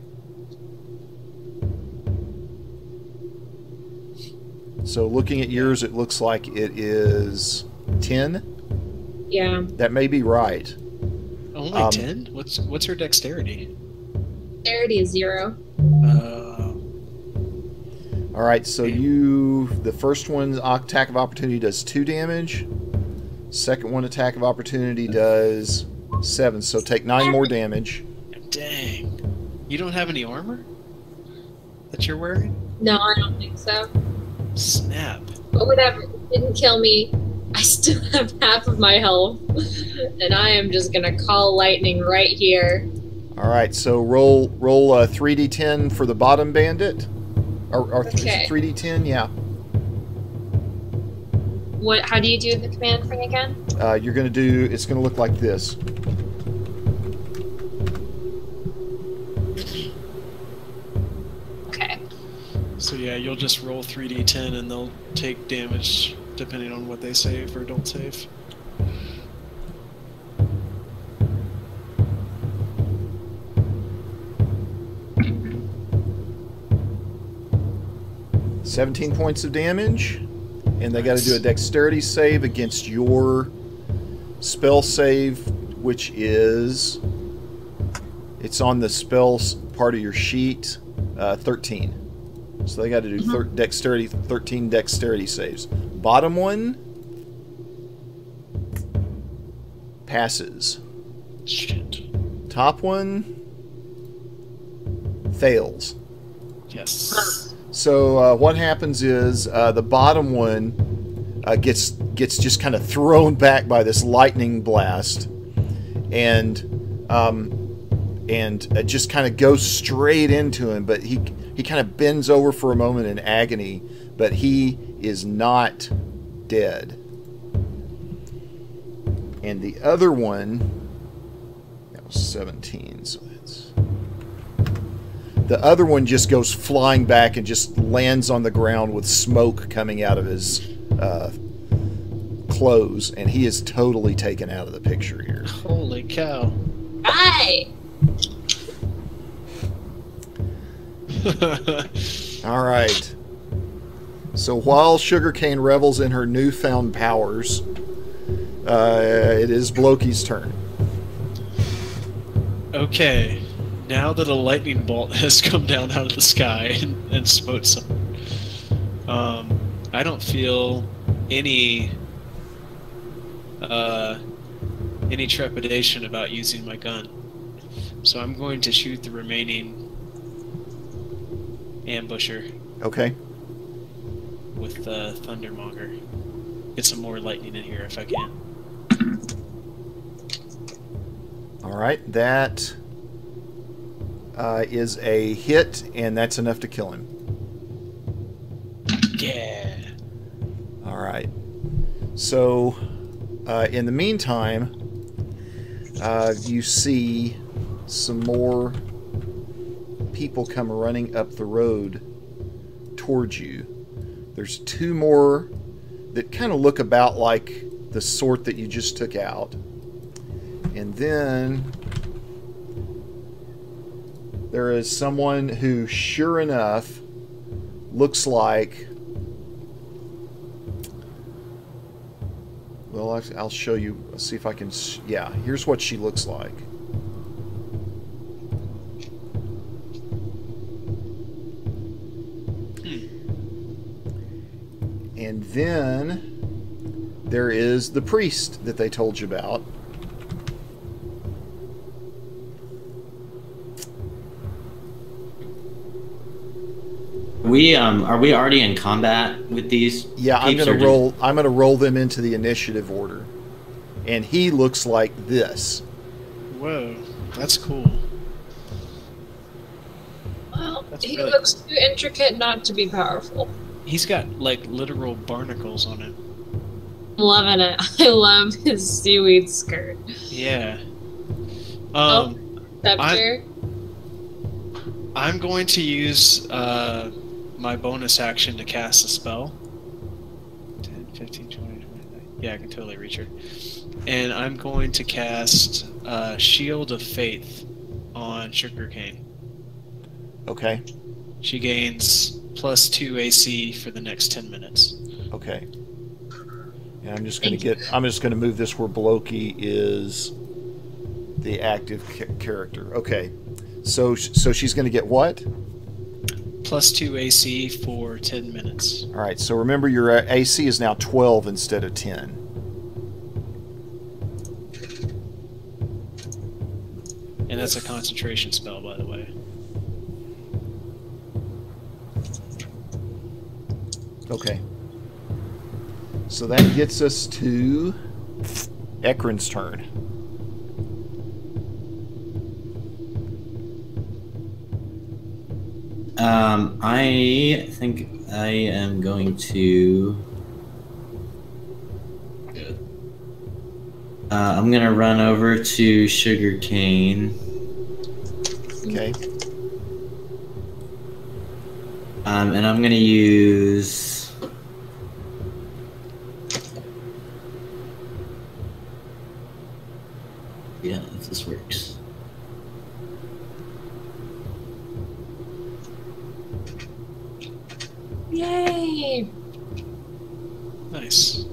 So looking at yours, it looks like it is 10? Yeah. That may be right. Only 10? What's her dexterity? Dexterity is 0. All right, so the first one, attack of opportunity, does 2 damage. Second one, attack of opportunity, does 7. So take 9 more damage. Dang. You don't have any armor that you're wearing? No, I don't think so. Snap. But whatever, it didn't kill me. I still have half of my health. And I am just gonna call lightning right here. Alright, so roll 3d10 for the bottom bandit. Okay. 3d10, yeah. How do you do the command thing again? You're gonna do, it's gonna look like this. Okay. So yeah, you'll just roll 3d10 and they'll take damage depending on what they save or don't save. $17 points of damage, and they got to do a dexterity save against your spell save, which is, it's on the spells part of your sheet, 13. So they got to do 13 dexterity saves. Bottom one passes. Shit. Top one fails. Yes. So what happens is the bottom one gets just kind of thrown back by this lightning blast, and it just kind of goes straight into him. But he kind of bends over for a moment in agony, but he is not dead. And the other one, that was 17, so that's... The other one just goes flying back and just lands on the ground with smoke coming out of his clothes, and he is totally taken out of the picture here. Holy cow. Hi! All right. So while Sugarcane revels in her newfound powers, it is Blokey's turn. Okay. Now that a lightning bolt has come down out of the sky and smote someone, I don't feel any trepidation about using my gun. So I'm going to shoot the remaining ambusher. Okay. With the Thundermonger. Get some more lightning in here if I can. All right, that is a hit, and that's enough to kill him. Yeah. All right. So, in the meantime, you see some more people come running up the road towards you. There's 2 more that kind of look about like the sort that you just took out. And then there is someone who, sure enough, looks like... Well, I'll show you. Let's see if I can... Yeah, here's what she looks like. And then there is the priest that they told you about. we are we already in combat with these? Yeah, I'm peeps, gonna or roll. I'm gonna roll them into the initiative order, and he looks like this. Whoa, that's cool. Well, That's he really looks too intricate not to be powerful. He's got like literal barnacles on him. I'm loving it. I love his seaweed skirt. Yeah. Scepter. I'm going to use my bonus action to cast a spell. 10, 15, 20, 29. Yeah, I can totally reach her. And I'm going to cast Shield of Faith on Sugarcane. Okay. She gains +2 AC for the next 10 minutes. Okay. And I'm just gonna move this where Bloki is the active character. Okay. So she's gonna get what? +2 AC for 10 minutes. All right. So remember, your AC is now 12 instead of 10. And that's a concentration spell, by the way. Okay. So that gets us to Ekron's turn. I think I am going to. I'm gonna run over to Sugarcane. Okay. And I'm gonna use. Yeah, if this works. Yay! Nice.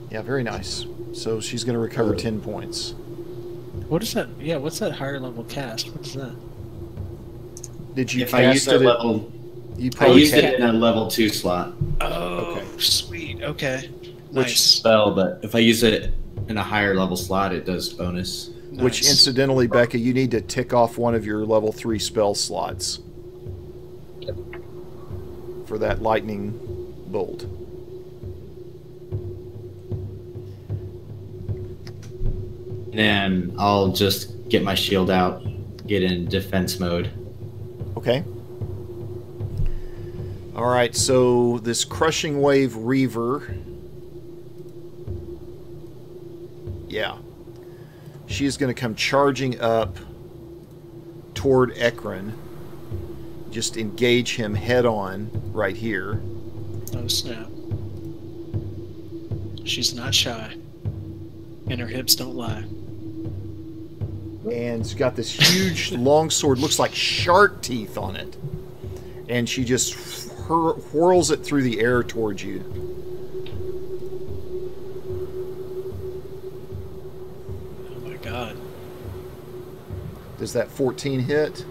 Yeah, very nice. So she's going to recover 10 points. What is that? Yeah, what's that higher level cast? What is that? Did you If I use cast that it? level, You I probably used ca- it in a level 2 slot Oh, Okay. sweet. Okay. Which Nice. spell, but if I use it in a higher level slot, it does bonus. Which, Nice. incidentally, Becca, you need to tick off one of your level 3 spell slots for that lightning bolt. And then I'll just get my shield out, get in defense mode. Okay. All right, so this Crushing Wave Reaver. Yeah. She is going to come charging up toward Ekron. Just engage him head on right here. Oh, snap. She's not shy. And her hips don't lie. And she's got this huge long sword, looks like shark teeth on it. And she just whirls it through the air towards you. Oh my god. Does that 14 hit?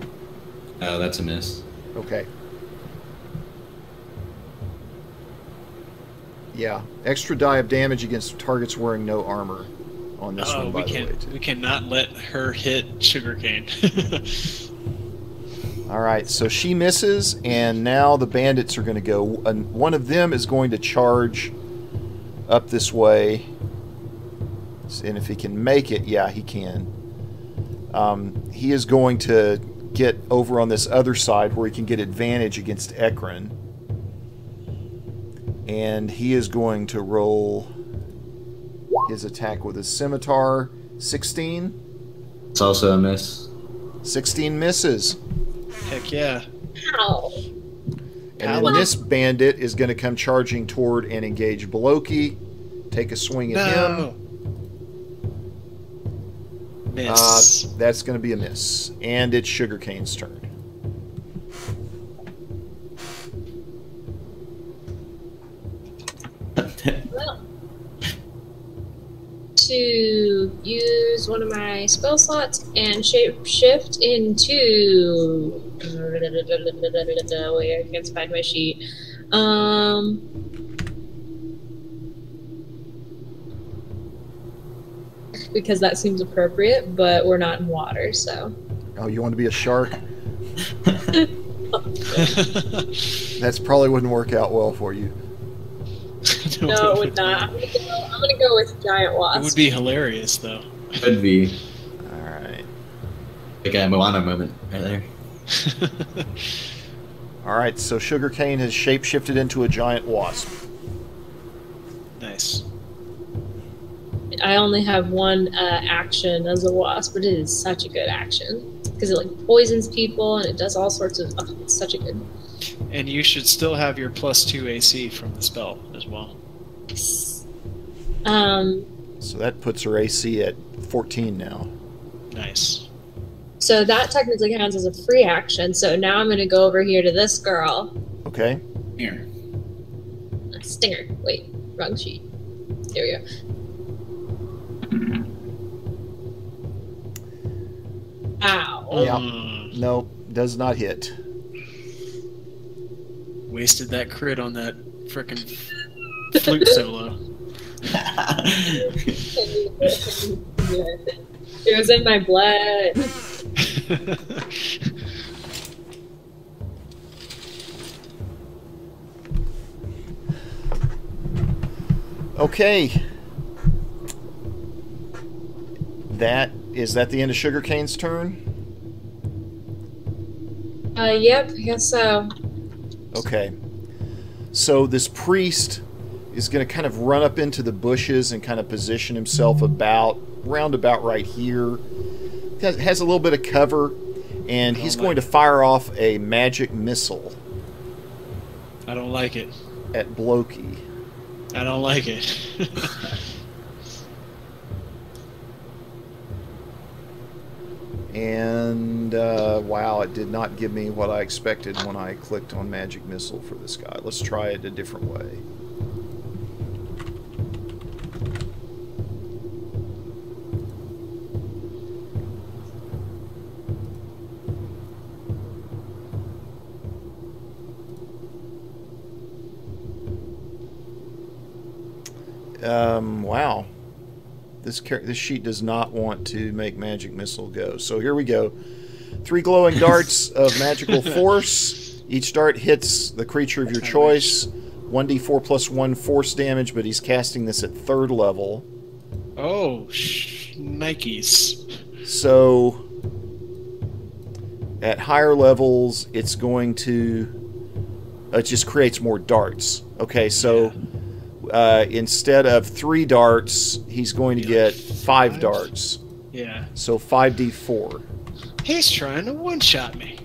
Oh, that's a miss. Okay. Yeah. Extra die of damage against targets wearing no armor on this one, by the way, too. We cannot let her hit Sugarcane. All right, so she misses, and now the bandits are going to go. And one of them is going to charge up this way. And if he can make it, yeah, he can. He is going to get over on this other side where he can get advantage against Ekron. And he is going to roll his attack with his scimitar. 16. It's also a miss. 16 misses. Heck yeah. Ow. And then this bandit is going to come charging toward and engage Bloki. Take a swing at him. No. Miss. That's going to be a miss. And it's Sugarcane's turn. Well, to use one of my spell slots and shape shift into. Wait, I can't find my sheet. Because that seems appropriate, but we're not in water, so. Oh, you want to be a shark? That's probably wouldn't work out well for you. No, it would not. I'm gonna go with giant wasp. It would be hilarious, though. Could be. All right. Like a Moana moment right there. All right, so Sugarcane has shapeshifted into a giant wasp. Nice. I only have one action as a wasp, but it is such a good action because it like poisons people and it does all sorts of. Oh, it's such a good. And you should still have your +2 AC from the spell as well. So that puts her AC at 14 now. Nice. So that technically counts as a free action. So now I'm going to go over here to this girl. Okay. Here. Stinger. Wait, wrong sheet. There we go. Ow. Yeah. Nope, does not hit. Wasted that crit on that frickin' flute solo. It was in my blood. Okay. Is that the end of Sugarcane's turn? Yep, I guess so. Okay. So this priest is going to kind of run up into the bushes and kind of position himself round about right here. Has a little bit of cover, and he's going to fire off a magic missile. I don't like it. At Blokey. I don't like it. And, wow, it did not give me what I expected when I clicked on Magic Missile for this guy. Let's try it a different way. Wow. This sheet does not want to make Magic Missile go. So here we go. 3 glowing darts of magical force. Each dart hits the creature of your choice. 1d4 plus 1 force damage, but he's casting this at 3rd level. Oh, Nikes. So at higher levels, it's going to... it just creates more darts. Okay, so... instead of 3 darts, he's going to get 5 darts. Yeah. So 5d4. He's trying to one-shot me.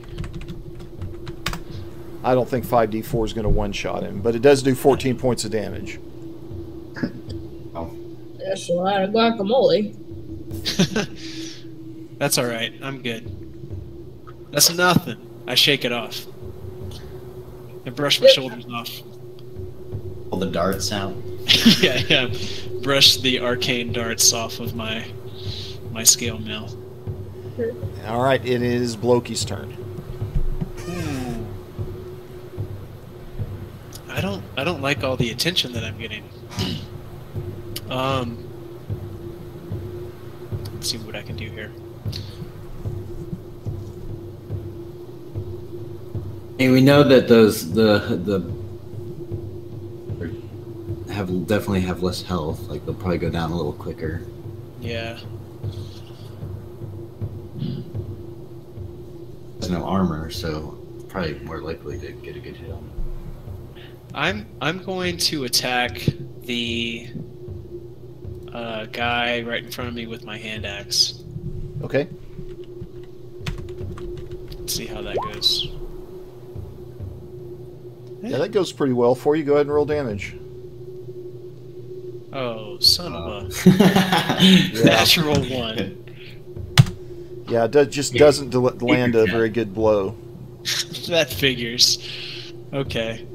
I don't think 5d4 is going to one-shot him, but it does do 14 points of damage. Oh. That's a lot of guacamole. That's alright. I'm good. That's nothing. I shake it off. I brush my shoulders off. Pull the darts out. yeah. Brush the arcane darts off of my scale mail. All right, it is Blokey's turn. I don't like all the attention that I'm getting. Let's see what I can do here. Hey, we know that those definitely have less health. Like they'll probably go down a little quicker. Yeah. There's no armor, so probably more likely to get a good hit on them. I'm going to attack the guy right in front of me with my hand axe. Okay. Let's see how that goes. Yeah, that goes pretty well for you. Go ahead and roll damage. Oh, son of a natural 1. Yeah, it just doesn't land a very good blow. That figures. Okay.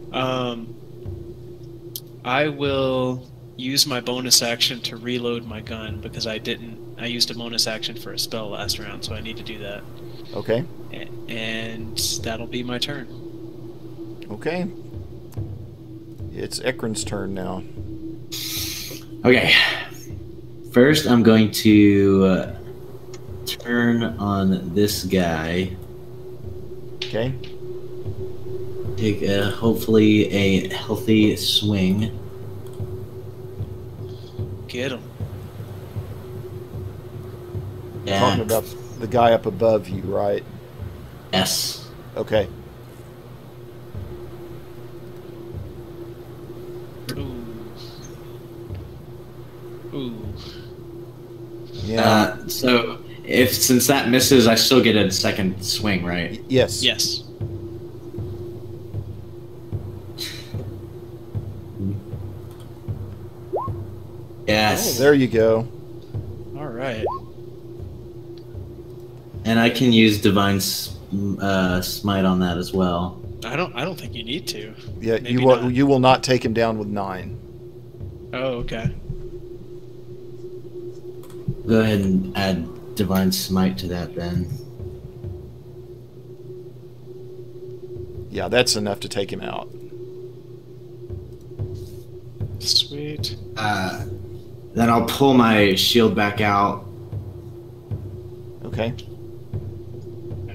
I will use my bonus action to reload my gun because I used a bonus action for a spell last round, so I need to do that. Okay. And that'll be my turn. Okay. It's Ekron's turn now. Okay. First, I'm going to turn on this guy. Okay. take hopefully a healthy swing. Get him. Yeah. Talking about the guy up above you, right? Yes. Okay. Ooh. Yeah. So since that misses, I still get a second swing, right? Yes. Yes. Yes. There you go. All right. And I can use divine smite on that as well. I don't think you need to. Yeah, Maybe you will. not. You will not take him down with 9. Oh, okay. Go ahead and add divine smite to that then. Yeah, that's enough to take him out. Sweet. Then I'll pull my shield back out. Okay.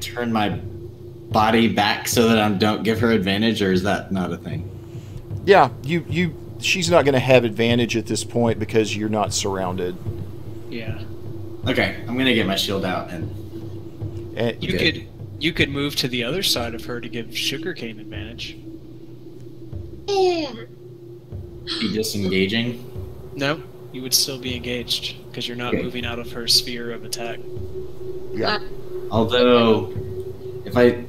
Turn my body back so that I don't give her advantage, or is that not a thing? Yeah, she's not going to have advantage at this point because you're not surrounded. Yeah. Okay, I'm gonna get my shield out and You could move to the other side of her to give Sugarcane advantage. Yeah. be disengaging. No, you would still be engaged because you're not Okay. moving out of her sphere of attack. Yeah. Although, if I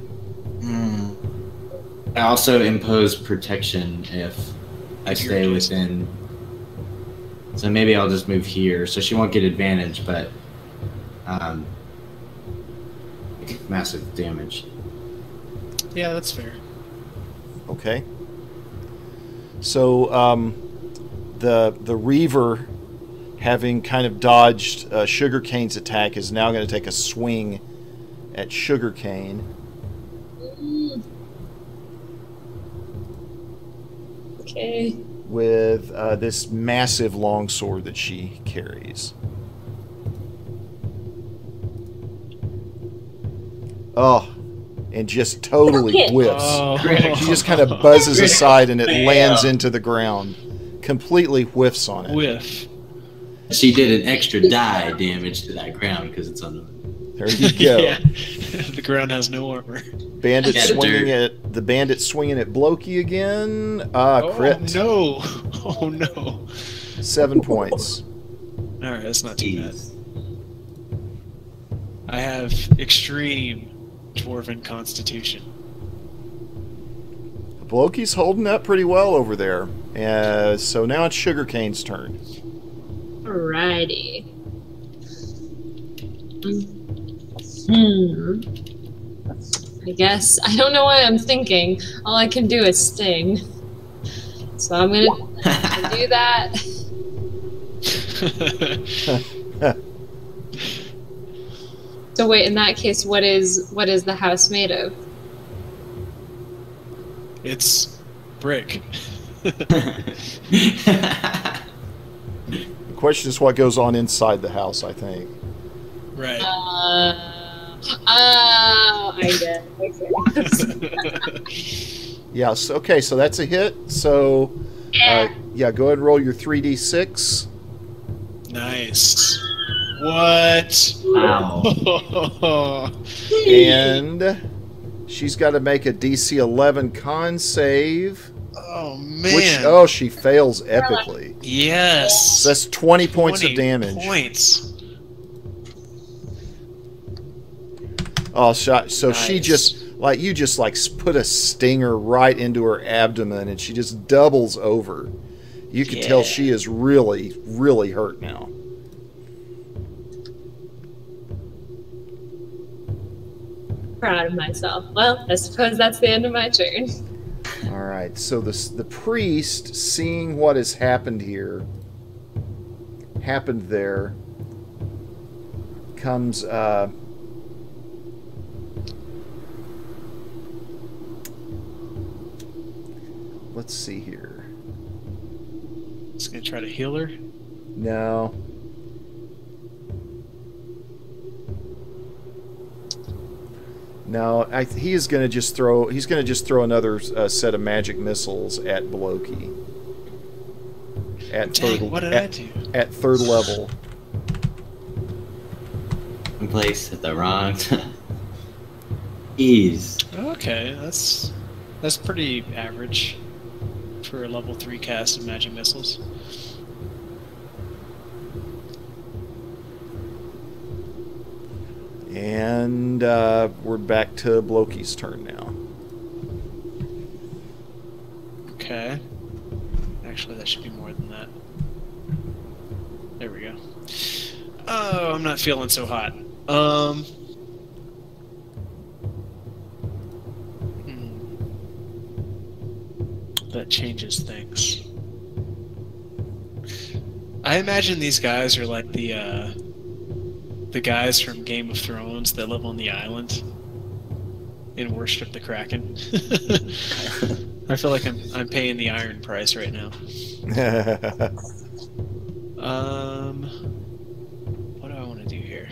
also impose protection if I If you're stay adjacent. within. So maybe I'll just move here, so she won't get advantage, but massive damage. Yeah, that's fair. Okay. So the Reaver, having kind of dodged Sugarcane's attack, is now going to take a swing at Sugarcane. Okay. With this massive longsword that she carries. Oh, and just totally whiffs. Oh. She just kind of buzzes aside and it lands into the ground. Completely whiffs on it. Whiff. She did an extra die damage to that ground because it's on the. There you go. Yeah. The ground has no armor. Bandit Yeah, swinging dirt. at the bandit swinging at Blokey again. Crit. Oh no! Oh no! 7 points. All right, that's not too bad. Jeez. I have extreme dwarven constitution. Blokey's holding up pretty well over there. So now it's Sugarcane's turn. Alrighty. I guess I don't know what I'm thinking. All I can do is sting. So I'm gonna do that. So wait, in that case, what is the house made of? It's brick. The question is what goes on inside the house, I think. Right. I get it. Okay. Yes, okay, so that's a hit. So, yeah, go ahead and roll your 3d6. Nice. What? Wow. And she's got to make a DC 11 con save. Oh man. Which, she fails epically. Yes. So that's 20 points 20 of damage. Points. Oh, so she Nice. just, you just put a stinger right into her abdomen and she just doubles over. You can tell Yeah. she is really, really hurt now. Proud of myself. Well, I suppose that's the end of my turn. All right, so the priest, seeing what has happened there, comes, let's see here. Just gonna try to heal her. No. No, he is going to just throw. He's going to just throw another set of magic missiles at Bloki. At Dang, what did I do? At third level. In place at the wrong time. Ease. Okay, that's pretty average for a level 3 cast of magic missiles. And we're back to Bloki's turn now. Okay. Actually, that should be more than that. There we go. Oh, I'm not feeling so hot. That changes things. I imagine these guys are like the guys from Game of Thrones that live on the island and worship the Kraken. I feel like I'm paying the iron price right now. What do I want to do here?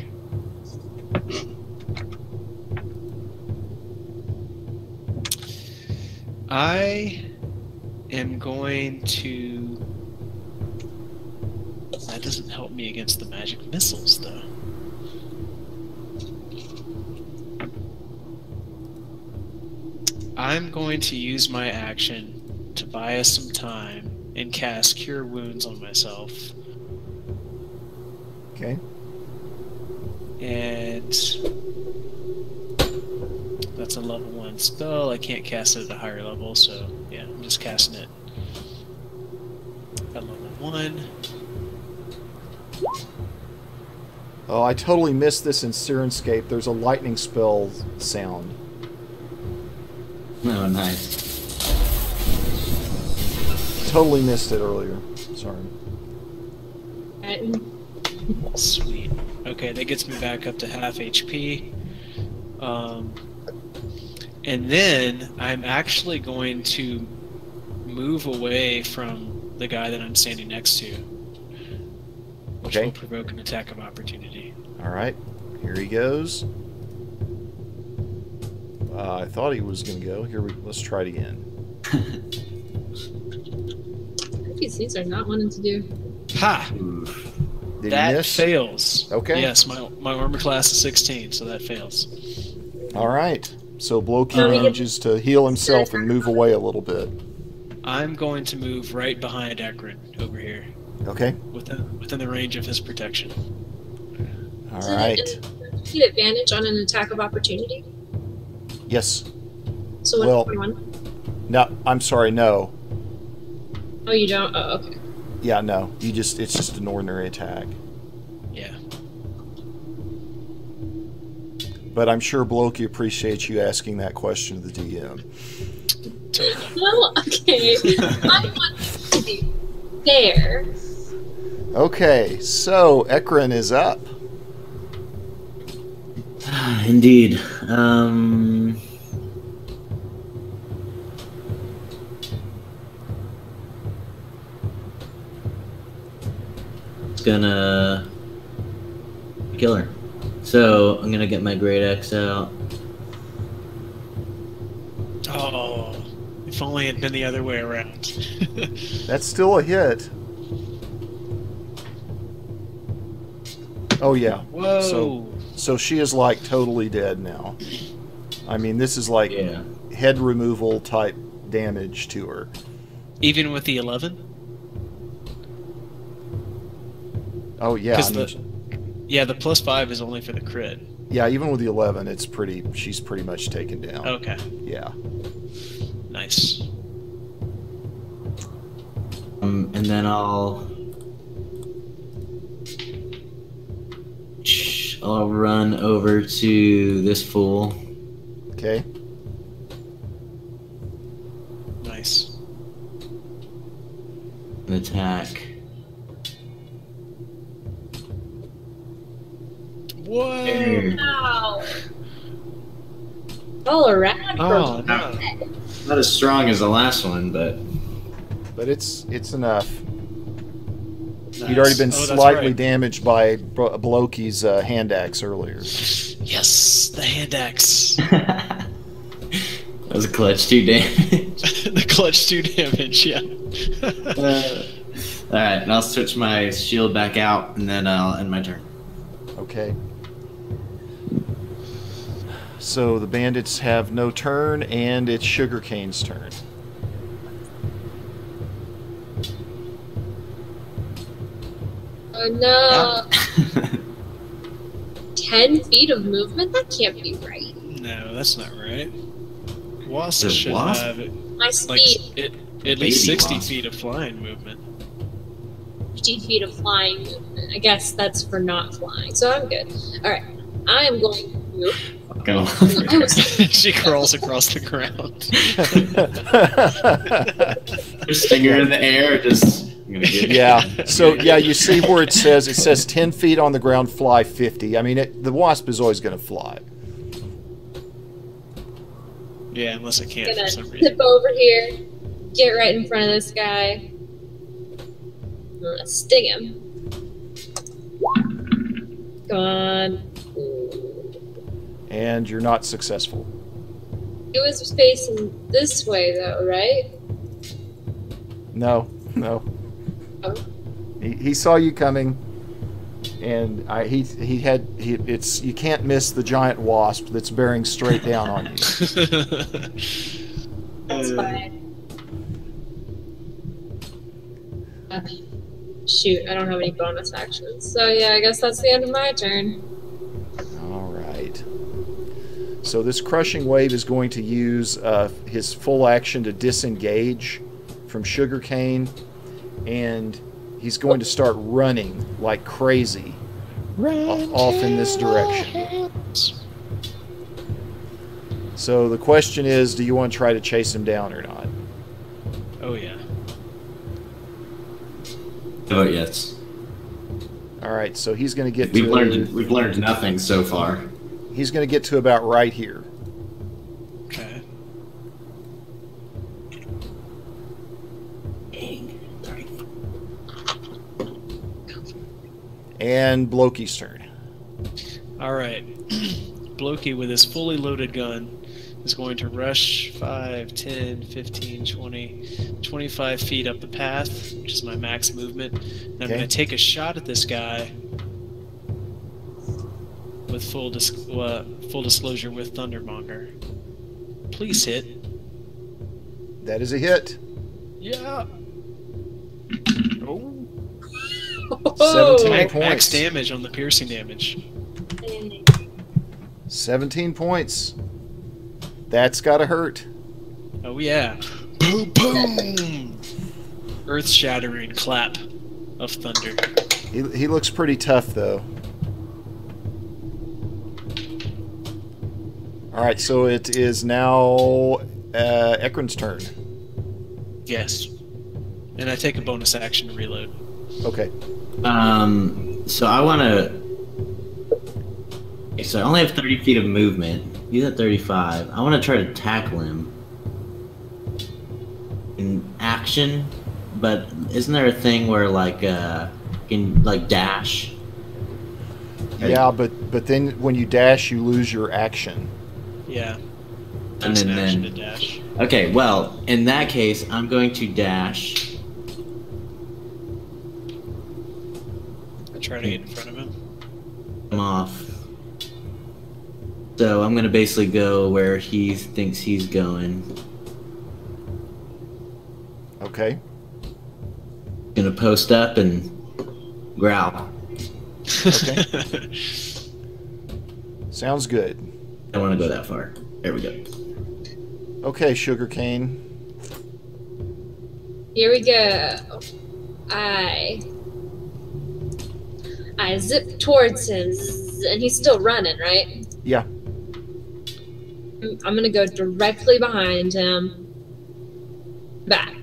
I am going to... That doesn't help me against the magic missiles, though. I'm going to use my action to buy us some time and cast Cure Wounds on myself. Okay. And that's a level 1 spell. I can't cast it at a higher level, so yeah, I'm just casting it at level 1. Oh, I totally missed this in Sirenscape. There's a lightning spell sound. Oh, nice. Totally missed it earlier. Sorry. Sweet. Okay, that gets me back up to half HP. And then I'm actually going to move away from the guy that I'm standing next to, which will provoke an attack of opportunity. All right, here he goes. I thought he was going to go. Let's try it again. NPCs are not wanting to do. Ha! Did that he miss? Fails. Okay. Yes, my armor class is 16, so that fails. All right. So Bloki manages to heal himself and move away a little bit. I'm going to move right behind Ekron over here. Okay. Within the range of his protection. All right. Do you get advantage on an attack of opportunity? Yes. So Well, 1? No, I'm sorry, no. Oh, you don't? Oh, okay. Yeah, no. It's just an ordinary attack. Yeah. But I'm sure Bloki appreciates you asking that question to the DM. Well, okay. I want to be fair. Okay, so Ekron is up. Indeed. It's gonna kill her. So I'm gonna get my Great Axe out. Oh, if only it had been the other way around. That's still a hit. Oh yeah. Whoa. So she is like totally dead now. I mean, this is like head removal type damage to her. Even with the 11? Oh yeah. Yeah, the +5 is only for the crit. Yeah, even with the 11, she's pretty much taken down. Okay. Yeah. Nice. And then I'll run over to this fool. Okay. Nice. And attack. Whoa! Wow. All around. Oh, no. Not as strong as the last one, but it's enough. Nice. He'd already been that's slightly right. damaged by Bloki's hand axe earlier. Yes, the hand axe. That was a clutch 2 damage. The clutch 2 damage, yeah. Alright, and I'll switch my shield back out, and then I'll end my turn. Okay. So the bandits have no turn, and it's Sugarcane's turn. Oh no! 10 feet of movement? That can't be right. No, that's not right. Wasp The should wasp? have My like speed, at least Baby 60 wasp. feet of flying movement. 50 feet of flying movement. I guess that's for not flying, so I'm good. Alright, I am going to... Go. I was She crawls across the ground. Just finger in the air, just... I'm gonna get Yeah. So yeah, you see where it says 10 feet on the ground, fly 50. I mean, the wasp is always going to fly. Yeah, unless I can't for gonna some reason. tip over here, get right in front of this guy. I'm gonna sting him. Come on. And you're not successful. He was facing this way, though, right? No, no. Oh. He saw you coming, and it's you can't miss the giant wasp that's bearing straight down on you. That's fine. Shoot, I don't have any bonus actions. So yeah, I guess that's the end of my turn. All right. So this crushing wave is going to use his full action to disengage from Sugarcane, and he's going to start running like crazy off in this direction. So the question is, do you want to try to chase him down or not? Oh yeah. Oh yes. All right, so he's going to get We've to we've learned nothing so far. he's going to get to about right here. Okay. And Blokey's turn. All right. Blokey with his fully loaded gun is going to rush 5, 10, 15, 20, 25 feet up the path, which is my max movement. And I'm Okay. going to take a shot at this guy with full disclosure with Thundermonger. Please hit. That is a hit. Yeah. Oh. 17 Max points. damage on the piercing damage. 17 points. That's got to hurt. Oh yeah. Boom boom. Earth-shattering clap of thunder. He looks pretty tough, though. All right, so it is now Ekron's turn. Yes. And I take a bonus action to reload. Okay. So I want to. Okay, so I only have 30 feet of movement. He's at 35. I want to try to tackle him in action, but isn't there a thing where like you can like dash? Yeah, but then when you dash, you lose your action. Yeah. And Takes an then- action to dash. Okay, well, in that case, I'm going to dash. I try to get in front of him. Him off. So I'm gonna basically go where he thinks he's going. Okay. Gonna post up and growl. Okay. Sounds good. I don't want to go that far. There we go. Okay, Sugarcane. Here we go. I zip towards him, and he's still running, right? Yeah. I'm gonna go directly behind him. Back.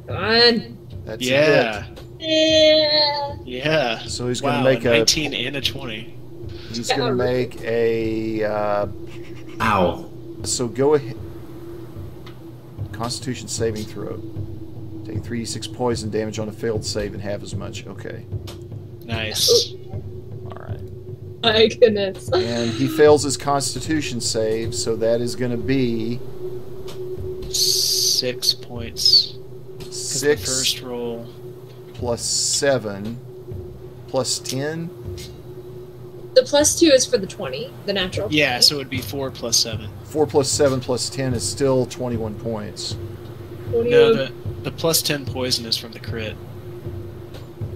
Come on. That's Yeah. a hit. Yeah. Yeah. So he's Wow, going to make a a 19 and a 20. he's going to make a Ow. so go ahead. Constitution saving throw. Take 3d6 poison damage on a failed save and half as much. Okay. Nice. My goodness. And he fails his Constitution save, so that is going to be 6 points. 'Cause the 6 first roll. plus 7 plus 10. The +2 is for the 20, the natural. Yeah, 20. so it would be 4 plus 7. 4 plus 7 plus 10 is still 21 points. No, the plus 10 poison is from the crit.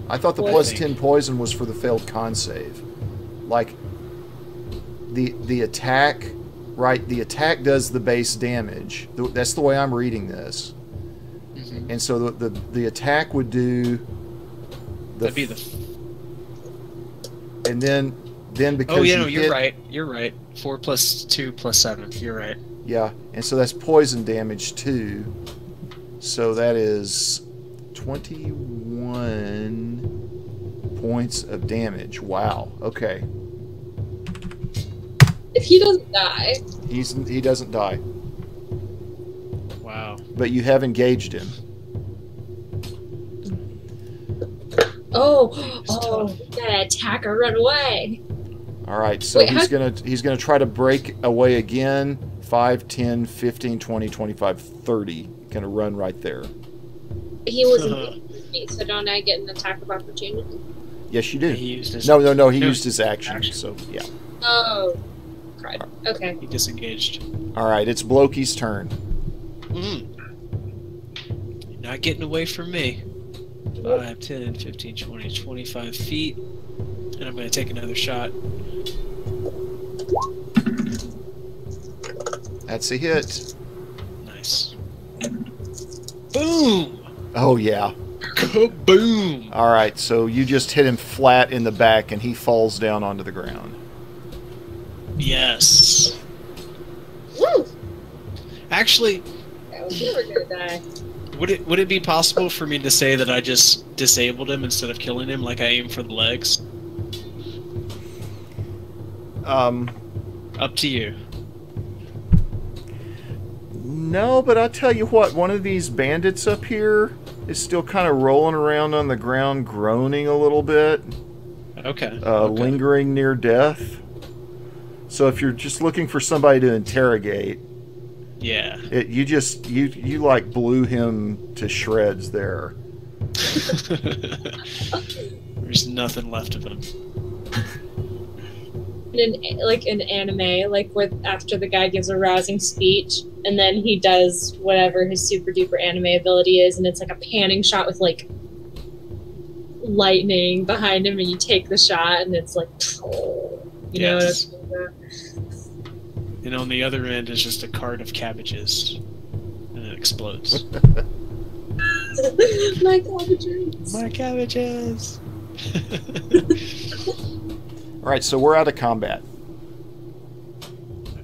I thought the Well, I plus think- 10 poison was for the failed con save. Like, the attack, right? The attack does the base damage. That's the way I'm reading this. Mm-hmm. And so the attack would do... That'd be the... And then because Oh, yeah, no, you you're hit, right. You're right. 4 plus 2 plus 7. You're right. Yeah, and so that's poison damage too. So that is 21 points of damage. Wow. Okay. If he doesn't die, He doesn't die, Wow. but you have engaged him. oh, tough. gotta attack or run away. All right. So Wait, he's gonna try to break away again. 5, 10, 15, 20, 25, 30. Gonna run right there. He wasn't me, so don't I get an attack of opportunity? Yes, you do. He used his... No. He No, used his action. action. So yeah. Oh, cried. Okay. He disengaged. All right. It's Blokey's turn. You're not getting away from me. 5, 10, 15, 20, 25 feet. And I'm going to take another shot. That's a hit. Nice. Boom! Oh yeah. Kaboom! All right, so you just hit him flat in the back, and he falls down onto the ground. Yes. Woo! Actually, I was never gonna die. would it be possible for me to say that I just disabled him instead of killing him, like I aimed for the legs? Up to you. No, but I'll tell you what, one of these bandits up here is still kind of rolling around on the ground, groaning a little bit, Okay. lingering near death. So if you're just looking for somebody to interrogate, Yeah. you like blew him to shreds there. There's nothing left of him. Like an anime, like with after the guy gives a rousing speech, and then he does whatever his super duper anime ability is, and it's like a panning shot with like lightning behind him, and you take the shot, and it's like, you know what I'm Yes. talking about? And on the other end is just a cart of cabbages. And it explodes. My cabbages. My cabbages! All right, so we're out of combat.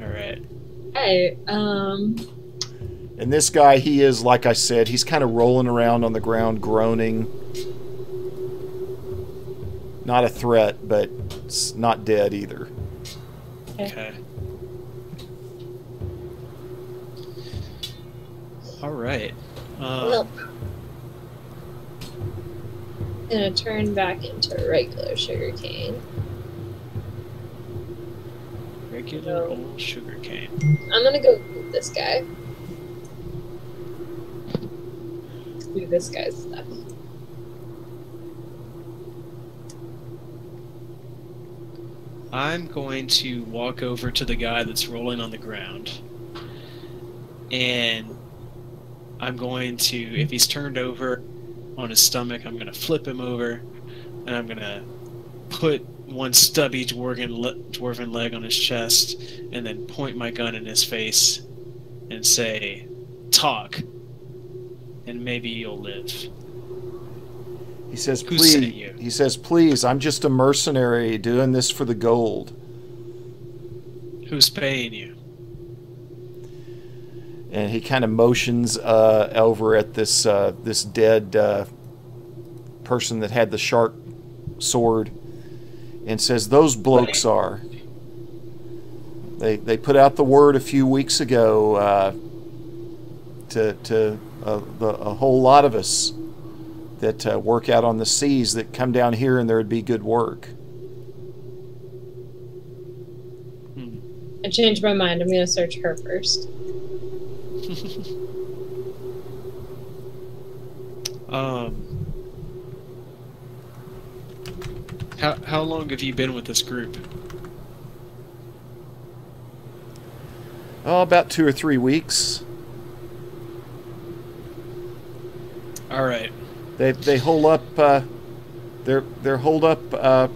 Alright. Hey, And this guy, he is, like I said, he's kind of rolling around on the ground, groaning. Not a threat, but it's not dead either. Okay. Alright. well, gonna turn back into regular sugarcane. Regular old sugarcane. I'm gonna go with this guy. Do this guy's stuff. I'm going to walk over to the guy that's rolling on the ground. And I'm going to, if he's turned over on his stomach, I'm going to flip him over. And I'm going to put one stubby dwarven leg on his chest. And then point my gun in his face. And say, talk. And maybe you'll live. He says, Who "Please." sent you? He says, "Please, I'm just a mercenary doing this for the gold." Who's paying you? And he kind of motions over at this this dead person that had the sharp sword, and says, "Those blokes are. They put out the word a few weeks ago to a whole lot of us that work out on the seas that come down here, and there would be good work." I changed my mind. I'm gonna search her first. How long have you been with this group? Oh, about 2 or 3 weeks. All right. They hold up. They're holed up.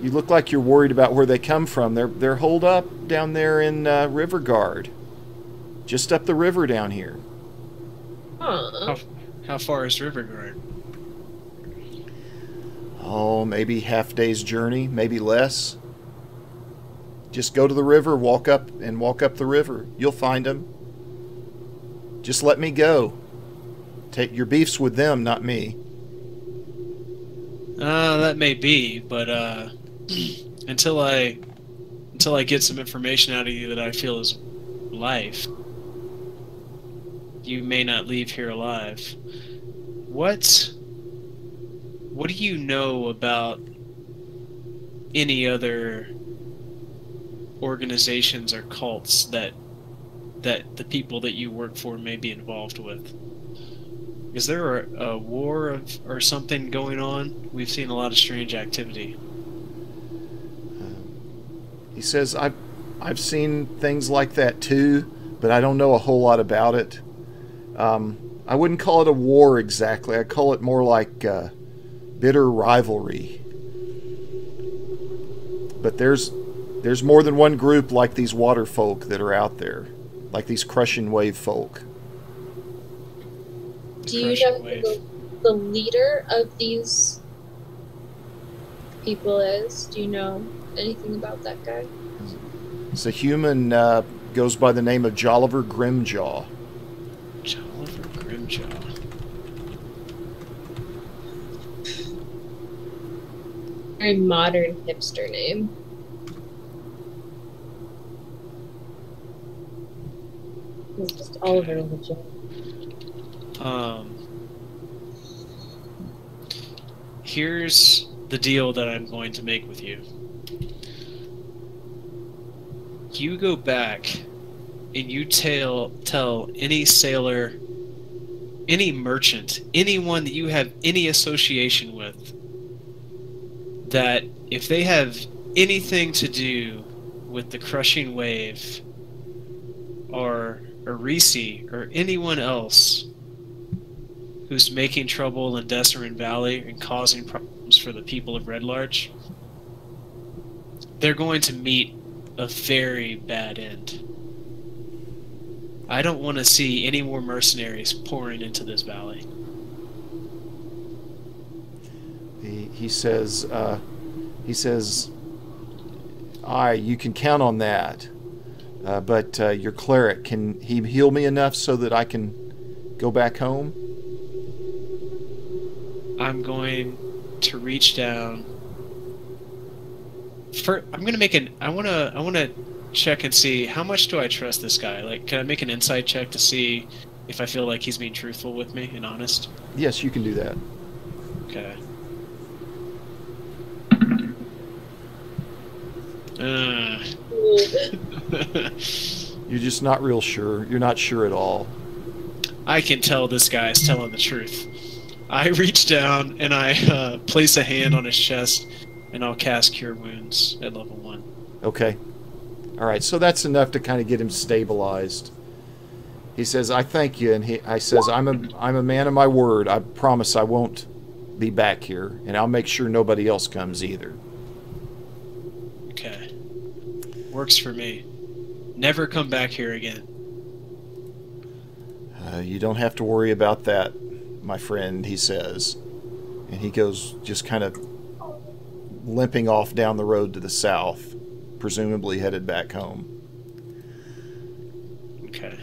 You look like you're worried about where they come from. They're holed up down there in River Guard, just up the river down here. Huh. How far is Riverguard? Oh, maybe half day's journey, maybe less. Just go to the river, walk up the river. You'll find them. Just let me go. Take your beefs with them, not me. That may be, but until I get some information out of you that I feel is life, you may not leave here alive. What do you know about any other organizations or cults that the people that you work for may be involved with? Is there a war or something going on? We've seen a lot of strange activity. He says, I've seen things like that too, but I don't know a whole lot about it. I wouldn't call it a war exactly. I'd call it more like bitter rivalry. But there's more than one group like these water folk that are out there, like these crushing wave folk. Do you know who the leader of these people is? Do you know anything about that guy? It's a human, goes by the name of Jolliver Grimjaw. Jolliver Grimjaw. Very modern hipster name. It's just Oliver Legend. Here's the deal that I'm going to make with you. You go back and you tell any sailor, any merchant, anyone that you have any association with, that if they have anything to do with the crushing wave or Arisi or anyone else who's making trouble in Desserin Valley and causing problems for the people of Red Larch, they're going to meet a very bad end. I don't want to see any more mercenaries pouring into this valley. He says, you can count on that. But your cleric, can he heal me enough so that I can go back home? I'm going to reach down. I'm going to make an. I want to check and see how much do I trust this guy. Like, can I make an insight check to see if I feel like he's being truthful with me and honest? Yes, you can do that. Okay. You're just not real sure. You're not sure at all. I can tell this guy is telling the truth. I reach down and I place a hand on his chest, and I'll cast Cure Wounds at level 1. Okay. All right, so that's enough to kind of get him stabilized. He says, I thank you, and I says, I'm a man of my word. I promise I won't be back here, and I'll make sure nobody else comes either. Okay. Works for me. Never come back here again. You don't have to worry about that, my friend, he says. And he goes just kind of limping off down the road to the south, presumably headed back home. Okay.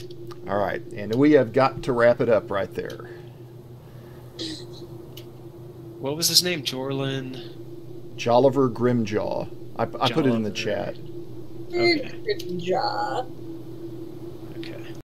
All right, and we have got to wrap it up right there. What was his name? Jorlin? Jolliver Grimjaw. I put it in the chat. Okay. Good job.